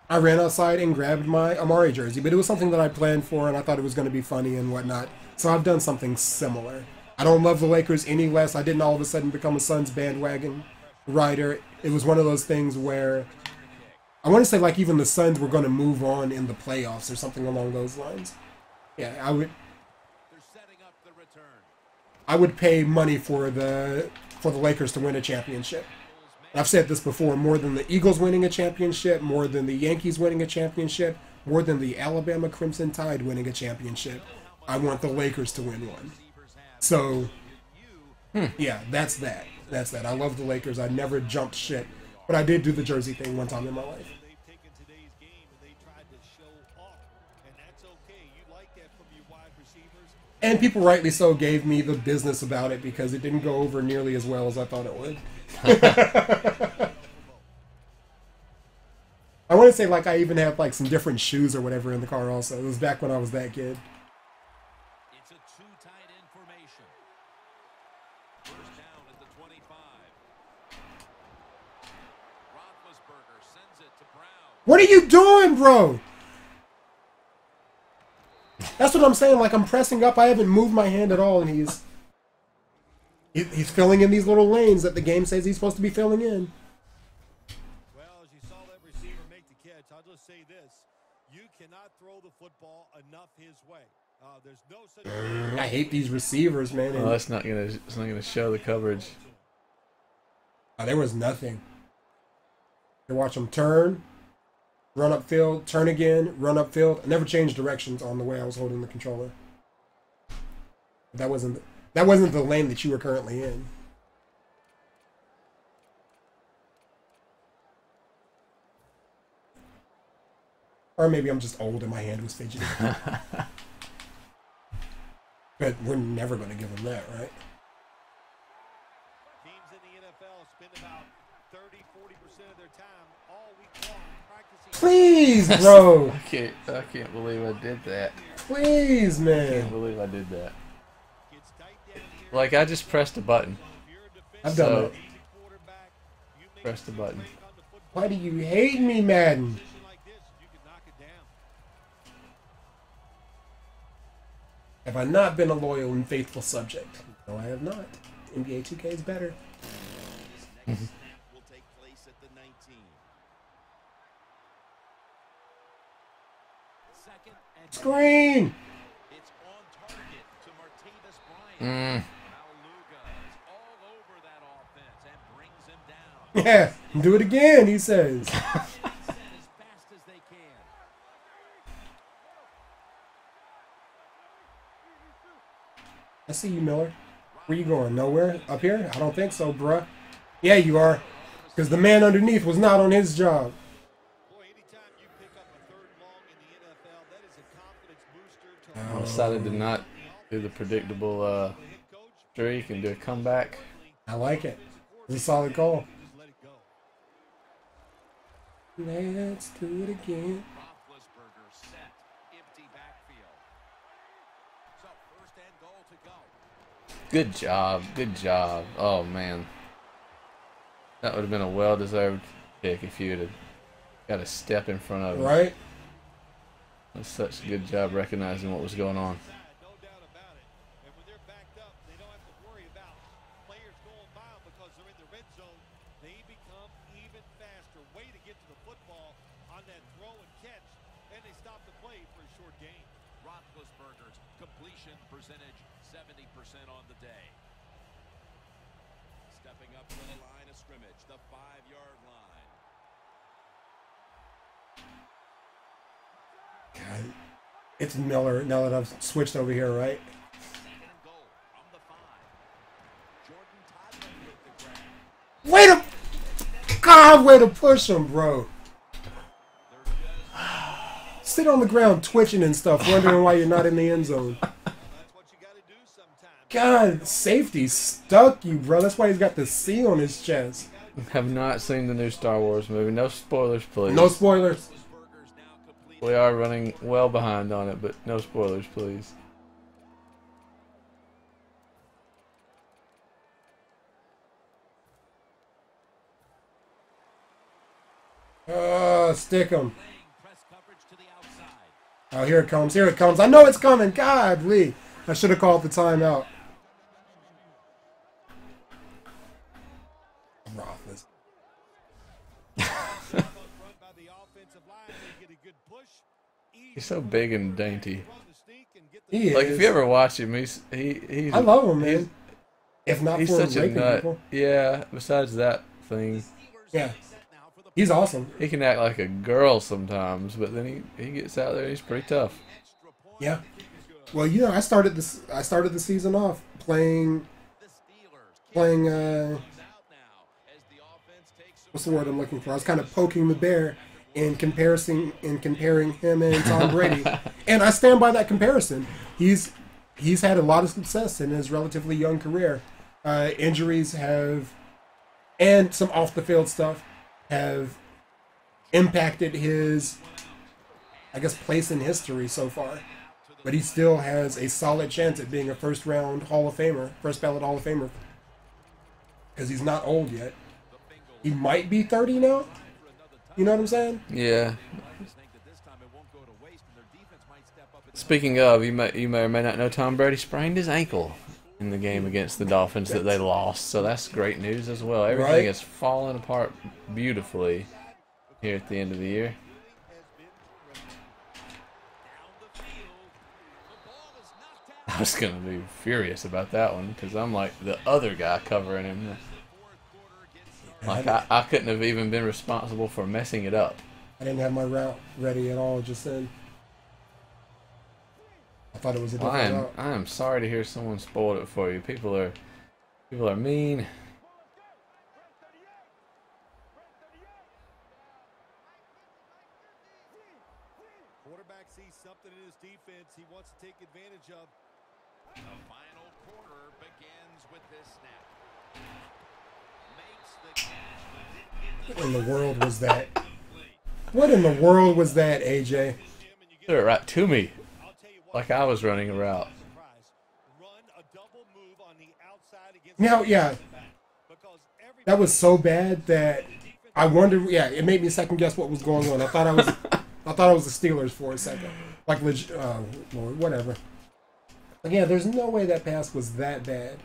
I ran outside and grabbed my Amari jersey. But it was something that I planned for, and I thought it was going to be funny and whatnot. So I've done something similar. I don't love the Lakers any less. I didn't all of a sudden become a Suns bandwagon rider. It was one of those things where I want to say like even the Suns were going to move on in the playoffs or something along those lines. Yeah, I would pay money for the Lakers to win a championship. And I've said this before, more than the Eagles winning a championship, more than the Yankees winning a championship, more than the Alabama Crimson Tide winning a championship, I want the Lakers to win one. So, yeah, that's that. That's that. I love the Lakers. I never jumped shit. But I did do the jersey thing one time in my life. And people rightly so gave me the business about it because it didn't go over nearly as well as I thought it would. I want to say like I even had like some different shoes or whatever in the car also. It was back when I was that kid. It's a two tight end formation. First down at the 25. Roethlisberger sends it to Brown. What are you doing, bro? That's what I'm saying. Like, I'm pressing up. I haven't moved my hand at all, and he's filling in these little lanes that the game says he's supposed to be filling in. Well, as you saw that receiver make the catch, I'll just say this. You cannot throw the football enough his way. There's no such I hate these receivers, man. Oh, it's not gonna show the coverage. There was nothing. You watch him turn, run upfield, turn again, run upfield. I never changed directions on the way I was holding the controller. That wasn't the lane that you were currently in. Or maybe I'm just old and my hand was fidgety. But we're never going to give them that, right? teams in the NFL spend about 30-40% of their time all week long practicing. Please, bro. I can't believe I did that. Please, I can't man. believe I did that. Gets tight down here. Like I just pressed a button. If you're a defensive I've done So- that. quarterback, you make Press the button. break on the football Why do you hate me, Madden? position like this, you can knock it down. Have I not been a loyal and faithful subject? No, I have not. NBA 2K is better. Next snap will take place at the 19. Second and Screen! it's on target to Martavis Bryant. Maluga is all over that offense and brings him down. Yeah, do it again, he says. Set as fast as they can. I see you, Miller. Where you going? Nowhere? Up here? I don't think so, bruh. Yeah, you are. Because the man underneath was not on his job. Boy, anytime you pick up a third long in the NFL, that is a confidence booster to I decided to not do the predictable head coach. streak and do a comeback. I like it. It's a solid call. Just let it go. Let's do it again. Roethlisberger set. Empty backfield. So first and goal to go. Good job. Good job. Oh man. That would have been a well-deserved pick if you had got a step in front of him. Right? That's such a good job recognizing what was going on. No doubt about it. And when they're backed up, they don't have to worry about players going by them because they're in the red zone. They become even faster. Way to get to the football on that throw and catch. And they stop the play for a short gain. Roethlisberger's completion percentage 70% on the day. Stepping up to the line of scrimmage, the 5-yard line. God. It's Miller now that I've switched over here, right? Second and goal from the 5. Jordan Todd with the grab. Way to... God, way to push him, bro. Sit on the ground twitching and stuff, wondering why you're not in the end zone. That's what God, safety stuck you, bro. That's why he's got the C on his chest. Have not seen the new Star Wars movie. No spoilers, please. No spoilers. We are running well behind on it, but no spoilers, please. Stick him. Oh, here it comes. Here it comes. I know it's coming. God, Lee. I should have called the timeout. Roethlis. He's so big and dainty. He Like, is. if you ever watch him, he's I love him, man. If not he's for such a raping nut. people. Yeah, besides that thing. Yeah. He's awesome. He can act like a girl sometimes, but then he gets out there and he's pretty tough. Yeah. Well, you know, I started the season off playing what's the word I'm looking for? I was kind of poking the bear in comparing him and Tom Brady. And I stand by that comparison. He's had a lot of success in his relatively young career. Injuries have, and some off the field stuff have impacted his, I guess, place in history so far. But he still has a solid chance at being a first ballot Hall of Famer. Because he's not old yet. He might be 30 now. You know what I'm saying? Yeah. Speaking of, you may or may not know, Tom Brady sprained his ankle in the game against the Dolphins that they lost. So that's great news as well. Everything Right. is falling apart beautifully here at the end of the year. I was going to be furious about that one because I'm like the other guy covering him. Like, I couldn't have even been responsible for messing it up. I didn't have my route ready at all just then. I thought it was a different route. I am sorry to hear someone spoiled it for you. People are mean. Quarterback sees something in his defense he wants to take advantage of. The final quarter begins with this snap. What in the world was that? What in the world was that, AJ? Threw it right to me, like I was running a route. Now, yeah, that was so bad that I wondered. Yeah, it made me second guess what was going on. I thought it was the Steelers for a second. Like, Lord, whatever. But yeah, there's no way that pass was that bad.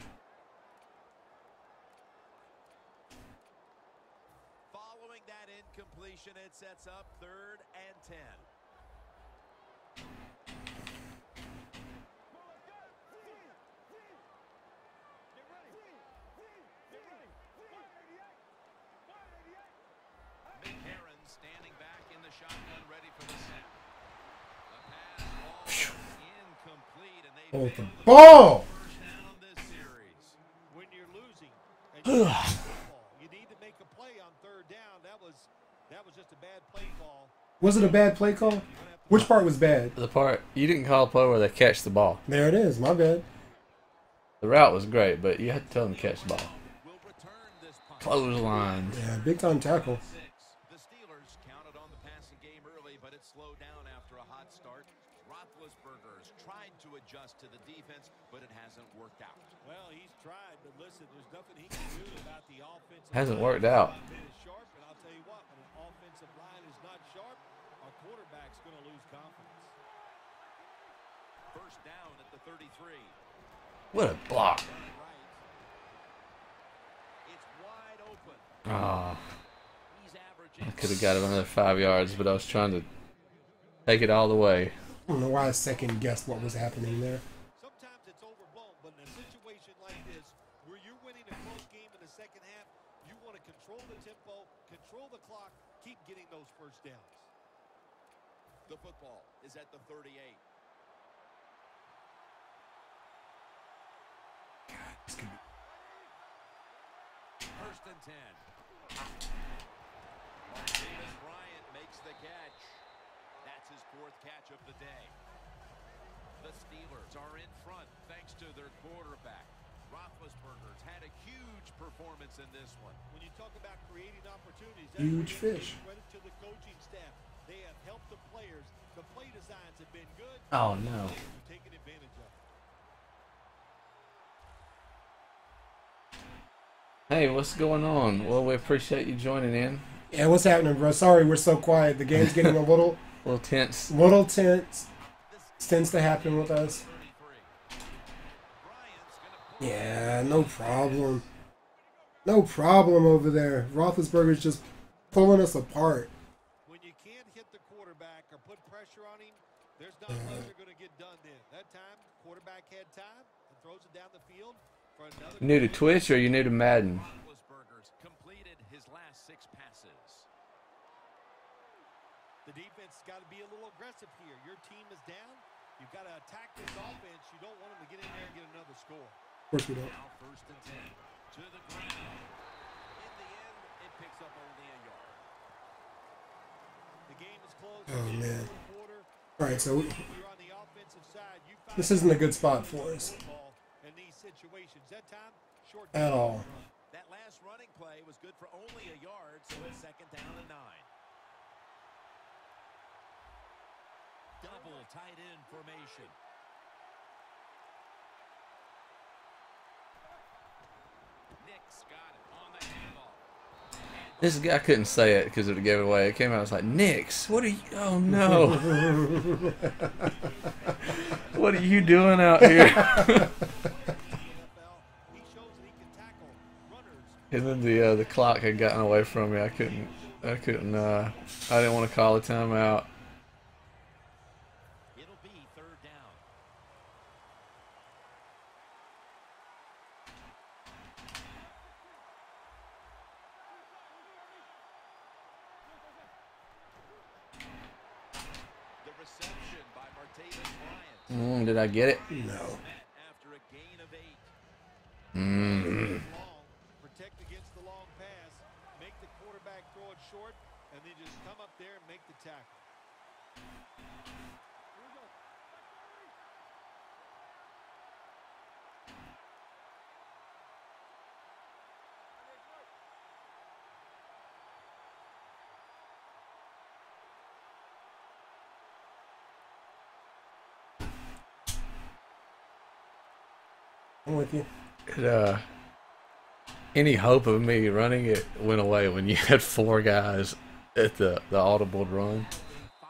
Following that incompletion, it sets up 3rd and 10. McCarron standing back in the shotgun, ready for the snap. The pass ball incomplete, and they Oh, the failed to ball! first down this series. When you're losing and you have the ball, you need to make a play on 3rd down. That was just a bad play call. Was it a bad play call? Which part was bad? The part you didn't call a play where they catch the ball. There it is. My bad. The route was great, but you had to tell them to catch the ball. Will return this punt. Clotheslines. Yeah, big time tackle. The Steelers counted on the passing game early, but it slowed down after a hot start. Roethlisberger's tried to adjust to the defense, but it hasn't worked out. Well, he's tried, but listen, there's nothing he can do about the offensive Hasn't line. worked out. Been as sharp, and I'll tell you what, when an offensive line is not sharp, our quarterback's going to lose confidence. First down at the 33. What a block. Right. It's wide open. Ah, He's I averaging could have got it another 5 yards, but I was trying to take it all the way. I don't know why I second guessed what was happening there. Sometimes it's overblown, but in a situation like this, where you're winning a close game in the second half, you want to control the tempo, control the clock, keep getting those first downs. The football is at the 38. First and 10. Martavis Bryant makes the catch. That's his 4th catch of the day. The Steelers are in front thanks to their quarterback. Roethlisberger's had a huge performance in this one. When you talk about creating opportunities, Huge fish. credit to the coaching staff. They have helped the players. The play designs have been good. Oh no. They've taken advantage of it. Hey, what's going on? Well, we appreciate you joining in. Yeah, what's happening, bro? Sorry, we're so quiet. The game's getting a little A little tense. tense. This tends to happen with us. Yeah, no problem. No problem over there. Roethlisberger's just pulling us apart. When you can't hit the quarterback or put pressure on him, there's not much you're going to get done then. That time, quarterback had time and throws it down the field for another. New to Twitch or you new to Madden? Roethlisberger's completed his last 6 passes. The defense has got to be a little aggressive here. Your team is down. You've got to attack this offense. You don't want them to get in there and get another score. Of course we don't. Now 1st and 10 to the ground. In the end, it picks up only a yard. The game is close. Oh, man. Quarter. All right, so You're on the offensive side. You find this isn't a good spot for us football in these situations. That time, short at all. That last running play was good for only a yard, so it's 2nd down and 9. Double tight end formation. Nick's got it on the handball. This guy couldn't say it because it would give it away. It came out, I was like, Nix, what are you? Oh no. What are you doing out here? He shows that he can tackle runners. And then the clock had gotten away from me. I didn't want to call a timeout. It'll be 3rd down. The reception by Martavis Bryant. Did I get it? No. After a gain of 8. Long, protect against the long pass, make the quarterback throw it short, and then just come up there and make the tackle. I'm with you. Any hope of me running it went away when you had 4 guys at the audible run.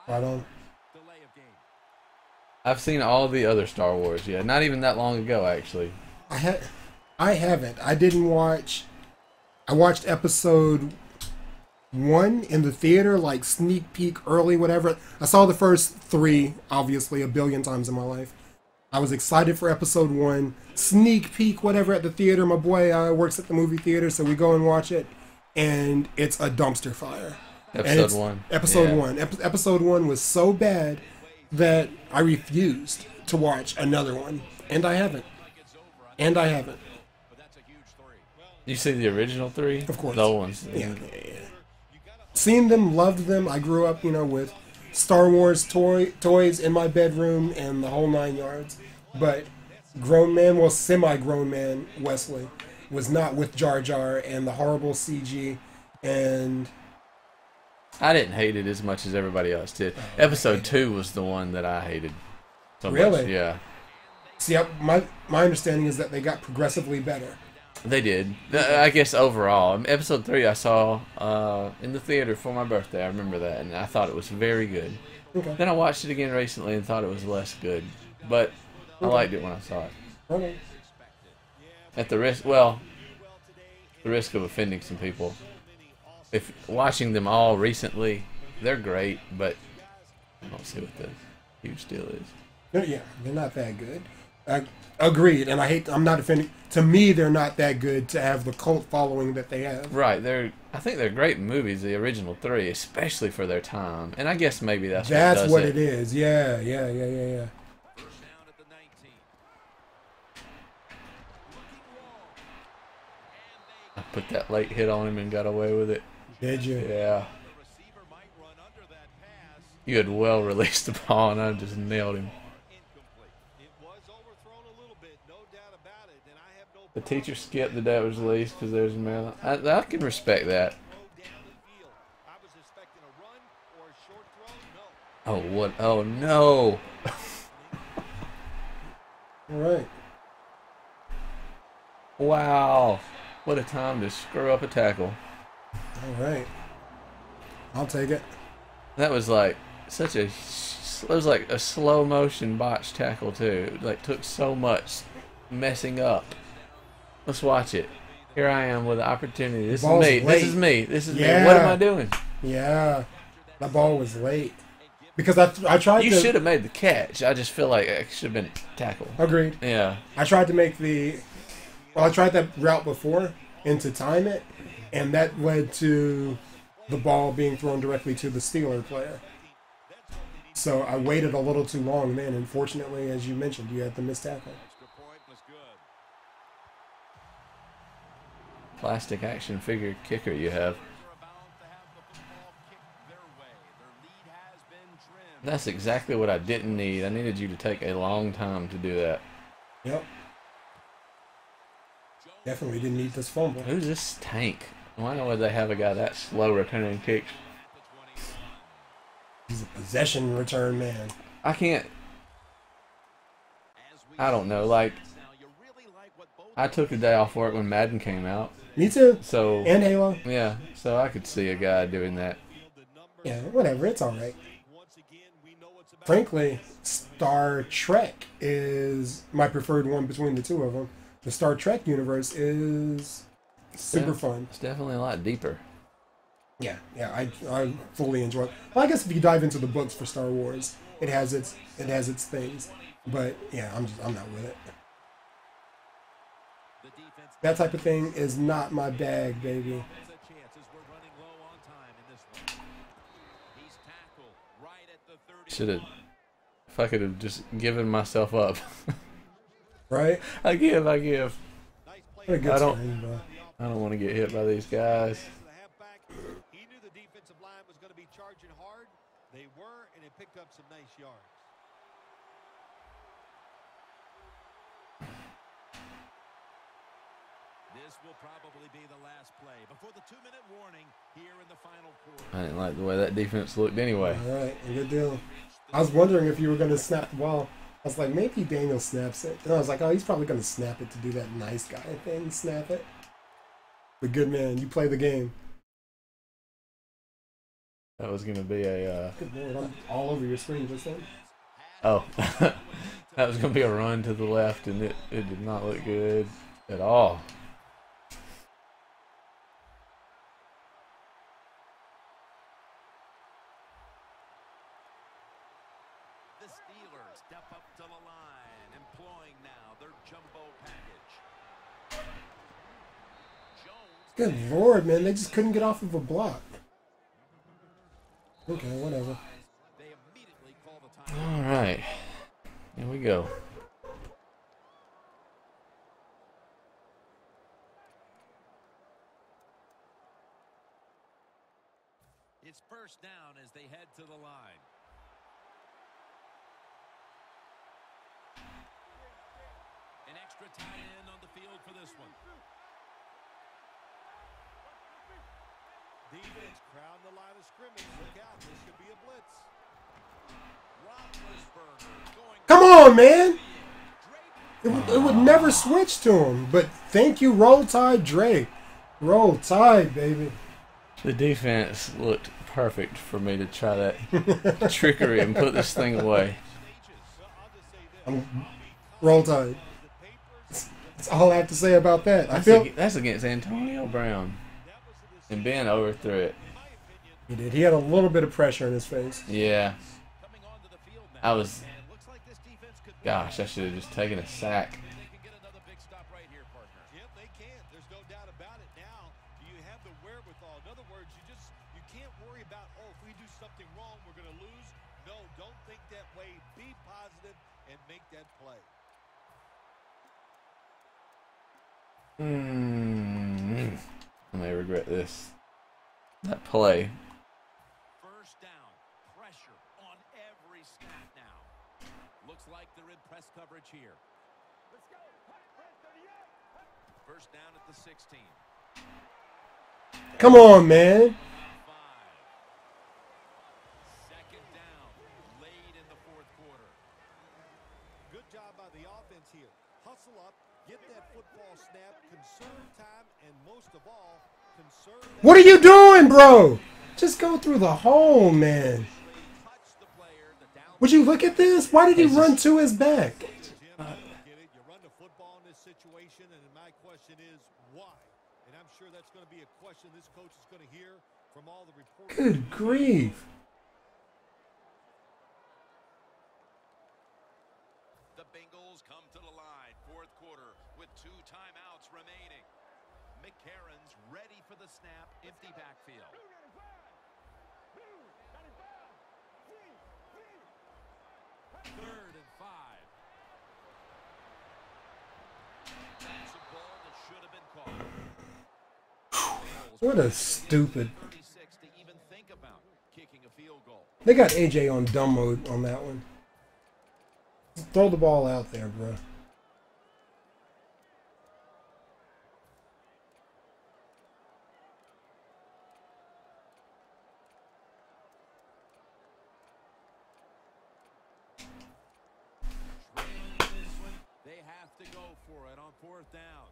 Right on. Delay of game. I've seen all the other Star Wars. Yeah, not even that long ago, actually. I haven't. I didn't watch. I watched episode 1 in the theater, like sneak peek early, whatever. I saw the first 3, obviously, a billion times in my life. I was excited for episode 1, sneak peek, whatever, at the theater. My boy works at the movie theater, so we go and watch it, and it's a dumpster fire. Episode 1. Episode Yeah. 1. Episode 1 was so bad that I refused to watch another one, and I haven't. But that's a huge 3. You see the original 3? Of course. The old ones. Yeah. Seen them, loved them. I grew up, with Star Wars toys in my bedroom and the whole 9 yards. But grown man, well, semi-grown man Wesley was not with Jar Jar and the horrible CG. And I didn't hate it as much as everybody else did. Episode 2 was the one that I hated. So Really? Much. Yeah. see, my understanding is that they got progressively better. They did. I guess overall. Episode 3 I saw in the theater for my birthday. I remember that, and I thought it was very good. Okay. Then I watched it again recently and thought it was less good. But I liked it when I saw it. Okay. At the risk of offending some people. If watching them all recently, they're great, but I don't see what the huge deal is. Yeah, they're not that good. Agreed, and I'm not offending. To me, they're not that good to have the cult following that they have. Right, I think they're great movies, the original 3, especially for their time. And I guess maybe that's That's what what does it it. is. Yeah. 1st down at the 19. I put that late hit on him and got away with it. Did you? Yeah. The receiver might run under that pass. You had well released the ball and I just nailed him. Incomplete. The teacher skipped the day it was released because there's Maryland. I can respect that. I was expecting a run or a short throw. No. Oh, what? Oh, no. All right. Wow. What a time to screw up a tackle. All right. I'll take it. That was like such a. It was like a slow motion botch tackle, too. It like took so much messing up. Let's watch it. Here I am with the opportunity. This is Ball's me. late. This is me. This is me. Yeah. What am I doing? Yeah. That ball was late. Because I tried You to... should have made the catch. I just feel like it should have been a tackle. Agreed. Yeah. I tried to make the... Well, I tried that route before and to time it, and that led to the ball being thrown directly to the Steeler player. So I waited a little too long then, and fortunately, as you mentioned, you had the missed tackle. Extra point was good. Plastic action figure kicker you have. They're about to have the football kicked their way. Their lead has been trimmed. That's exactly what I didn't need. I needed you to take a long time to do that. Yep. Definitely didn't need this fumble. Who's this tank? Why would they have a guy that slow returning kicks? He's a possession return man. I can't. I don't know. Like, I took a day off work when Madden came out. Me too. So, And Halo. yeah. So I could see a guy doing that. Yeah, whatever. It's all right. Frankly, Star Trek is my preferred one between the two of them. The Star Trek universe is super fun. It's definitely a lot deeper. Yeah, I fully enjoy it. Well, I guess if you dive into the books for Star Wars, it has its things. But yeah, I'm not with it. That type of thing is not my bag, baby. Should have. If I could have just given myself up. Right? I give. What a good I don't- time, bro. I don't want to get hit by these guys. He knew the defensive line was going to be charging hard. They were, and it picked up some nice yards. This will probably be the last play before the 2-minute warning here in the final quarter. I didn't like the way that defense looked anyway. All right, good deal. I was wondering if you were going to snap the ball. I was like, maybe Daniel snaps it. And I was like, oh, he's probably going to snap it to do that nice guy thing, snap it. But good man, you play the game. That was going to be a... Good Lord, I'm all over your screen just then. Oh. That was going to be a run to the left, and it did not look good at all. The Steelers step up to the line, employing now their jumbo package. Jones. Good Lord, man, they just couldn't get off of a block. Okay, whatever. They immediately call the time. All right. Here we go. It's first down as they head to the line. An extra tight end on the field for this one. Defense crowd the line of scrimmage. Look out, this could be a blitz. Roethlisberger going. Come on, man! It would never switch to him. But thank you, Roll Tide Dre. Roll Tide, baby. The defense looked perfect for me to try that trickery and put this thing away. Roll Tide. That's all I have to say about that. That's against Antonio Brown. And Ben overthrew it. He did. He had a little bit of pressure in his face. Yeah. I was... Gosh, I should have just taken a sack. Yep, they can. There's no doubt about it. Now, do you have the wherewithal? In other words, you can't worry about, oh, if we do something wrong, we're going to lose. No, don't think that way. Be positive and make that play. I may regret this. That play. First down, pressure on every snap now. Looks like they're in press coverage here. First down at the 16. Come on, man. 5. Second down, late in the fourth quarter. Good job by the offense here. Hustle up, get that football snap, conserve time, and most of all, conserve that. What are you doing, bro? Just go through the hole, man. Touch the player, the down. Would you look at this? Why did he run to his back? Jim, I get it. You run the football in this situation, and my question is why? And I'm sure that's going to be a question this coach is going to hear from all the reporters. Good grief. The Bengals come to the line, fourth quarter, with 2 timeouts remaining. McCarron's ready for the snap, empty backfield. Third and 5. That's a ball that should have been caught. What a stupid. 36 to even think about kicking a field goal. They got AJ on dumb mode on that one. Throw the ball out there, bro. They have to go for it on fourth down.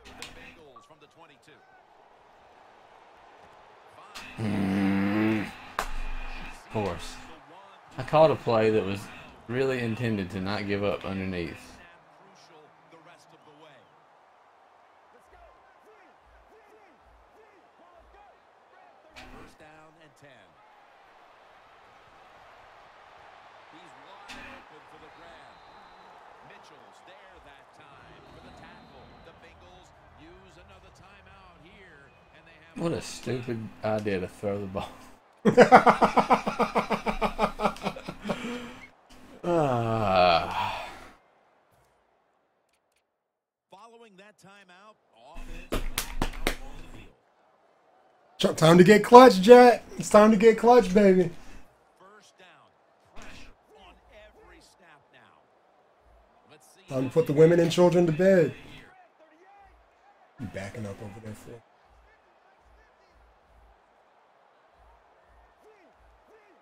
The Bengals from the 22. Of course. I called a play that was really intended to not give up underneath. Crucial the rest of the way. First down and 10. He's wide open for the grab. Mitchell's there that time for the tackle. The Bengals use another timeout here, and they have. What a stupid idea to throw the ball. Following that timeout, offense back out on the field. Time to get clutch, Jack. It's time to get clutch, baby. First down. Pressure on every snap now. Let's see. Time to put the women and children to bed. You backing up over there for?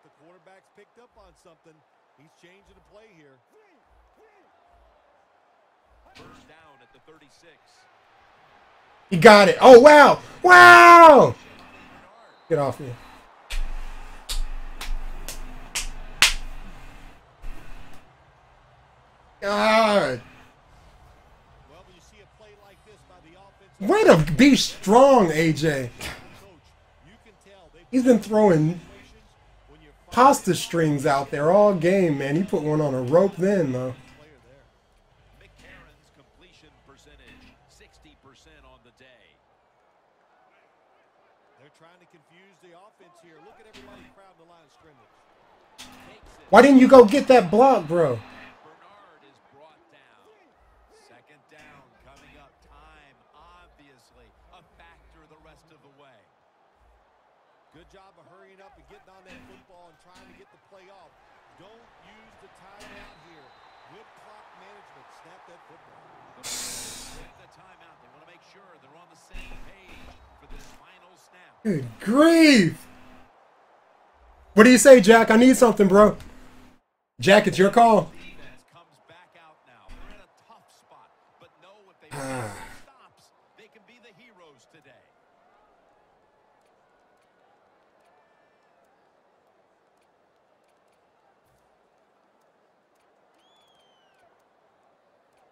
The quarterback's picked up on something. He's changing the play here. First down at the 36. He got it. Oh, wow. Wow. Get off me. God. Well, when you see a play like this by the offense, Way to be strong, AJ. coach, you can tell they He's been throwing situations when you're pasta strings out there all game, man. He put one on a rope then, though. player there. McCarron's completion percentage, 60% on the day. They're trying to confuse the offense here. Look at everybody crowding the line of scrimmage. Takes it. Why didn't you go get that block, bro? Bernard is brought down. Second down coming up. Time, obviously, a factor the rest of the way. Good job of hurrying up and getting on that football and trying to get the play off. Don't use the timeout here. Good clock management. Snap that football. Take the timeout. They want to make sure they're on the same page for this final snap. Good grief. What do you say, Jack? I need something, bro. Jack, it's your call. Defense comes back out now. They're in a tough spot, but know if they make stops, they can be the heroes today.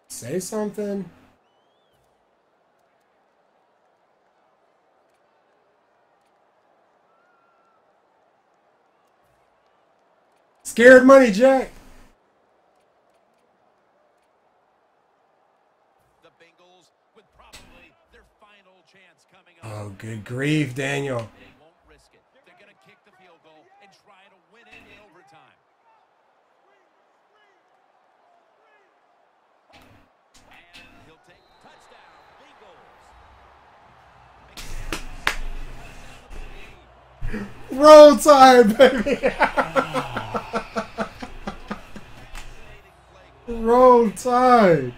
Say something. Scared money, Jack. The Bengals with probably their final chance coming up. Oh, good grief, Daniel. They won't risk it. They're going to kick the field goal and try to win it in overtime. And he'll take touchdown, Bengals. Roll Tide, baby. Roll Tide. The last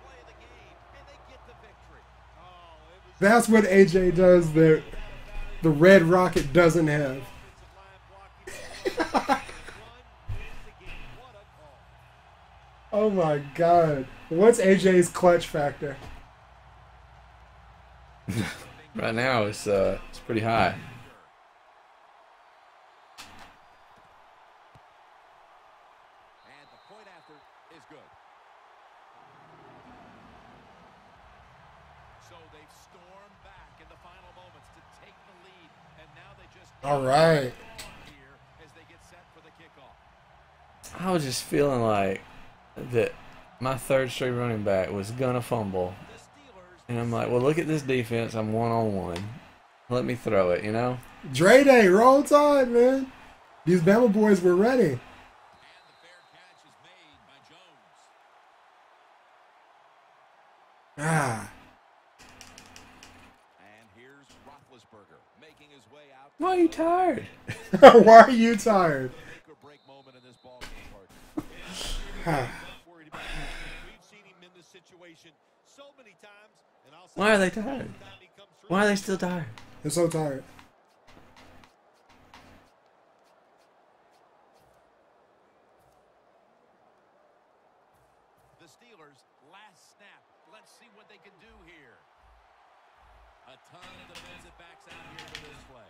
play of the game, and they get the victory. Oh, it was That's what AJ does that the Red Rocket doesn't have. defensive line blocking. Run wins the game. What a call. Oh my God. What's AJ's clutch factor? Right now, it's pretty high. And the point after is good. So they've stormed back in the final moments to take the lead, and now they just All right. here as they get set for the kickoff. I was just feeling like that my third string running back was gonna fumble, The Steelers and I'm like, well, look at this defense. I'm 1-on-1. Let me throw it, you know. Dre Day, Roll Tide, man. These Bama boys were ready. and the fair catch is made by Jones. Ah. And here's Roethlisberger making his way out. Why are you tired? Why are you tired? Make or break moment in this ball game, partner. Ah. Worried about him. We've seen him in this situation so many times, and I'll say Why are they tired? every time he comes through, Why are they still tired? They're so tired. The Steelers' last snap. Let's see what they can do here. A ton of defensive backs out here for this play.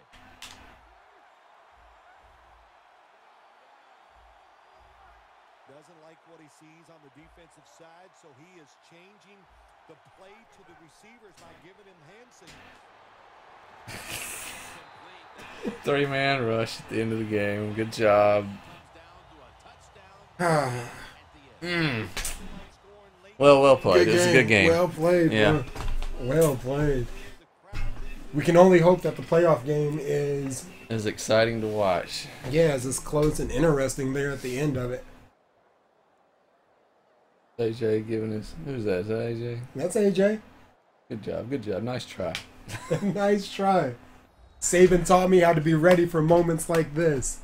doesn't like what he sees on the defensive side, so he is changing the play to the receivers by giving him hand signals. 3-man rush at the end of the game. Good job. Ah. Well played. It was a good game. Well played. Yeah. Bro. Well played. We can only hope that the playoff game is, It was exciting to watch. as close and interesting there at the end of it. AJ giving us. Who's that? Is that AJ? That's AJ. Good job. Good job. Nice try. Nice try. Saban taught me how to be ready for moments like this.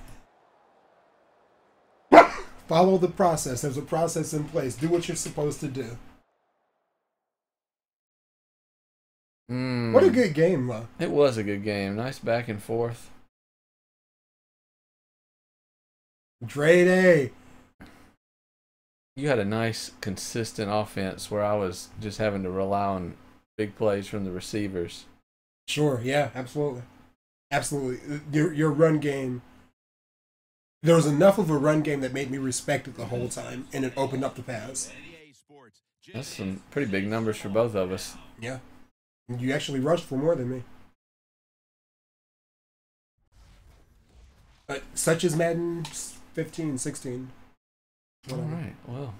Follow the process. There's a process in place. Do what you're supposed to do. What a good game, though. It was a good game. Nice back and forth. Dre Day. You had a nice, consistent offense where I was just having to rely on big plays from the receivers. Sure, yeah, absolutely. Absolutely. Your run game, there was enough of a run game that made me respect it the whole time, and it opened up the pass. That's some pretty big numbers for both of us. Yeah. You actually rushed for more than me. But such is Madden 15, 16. All right. Well.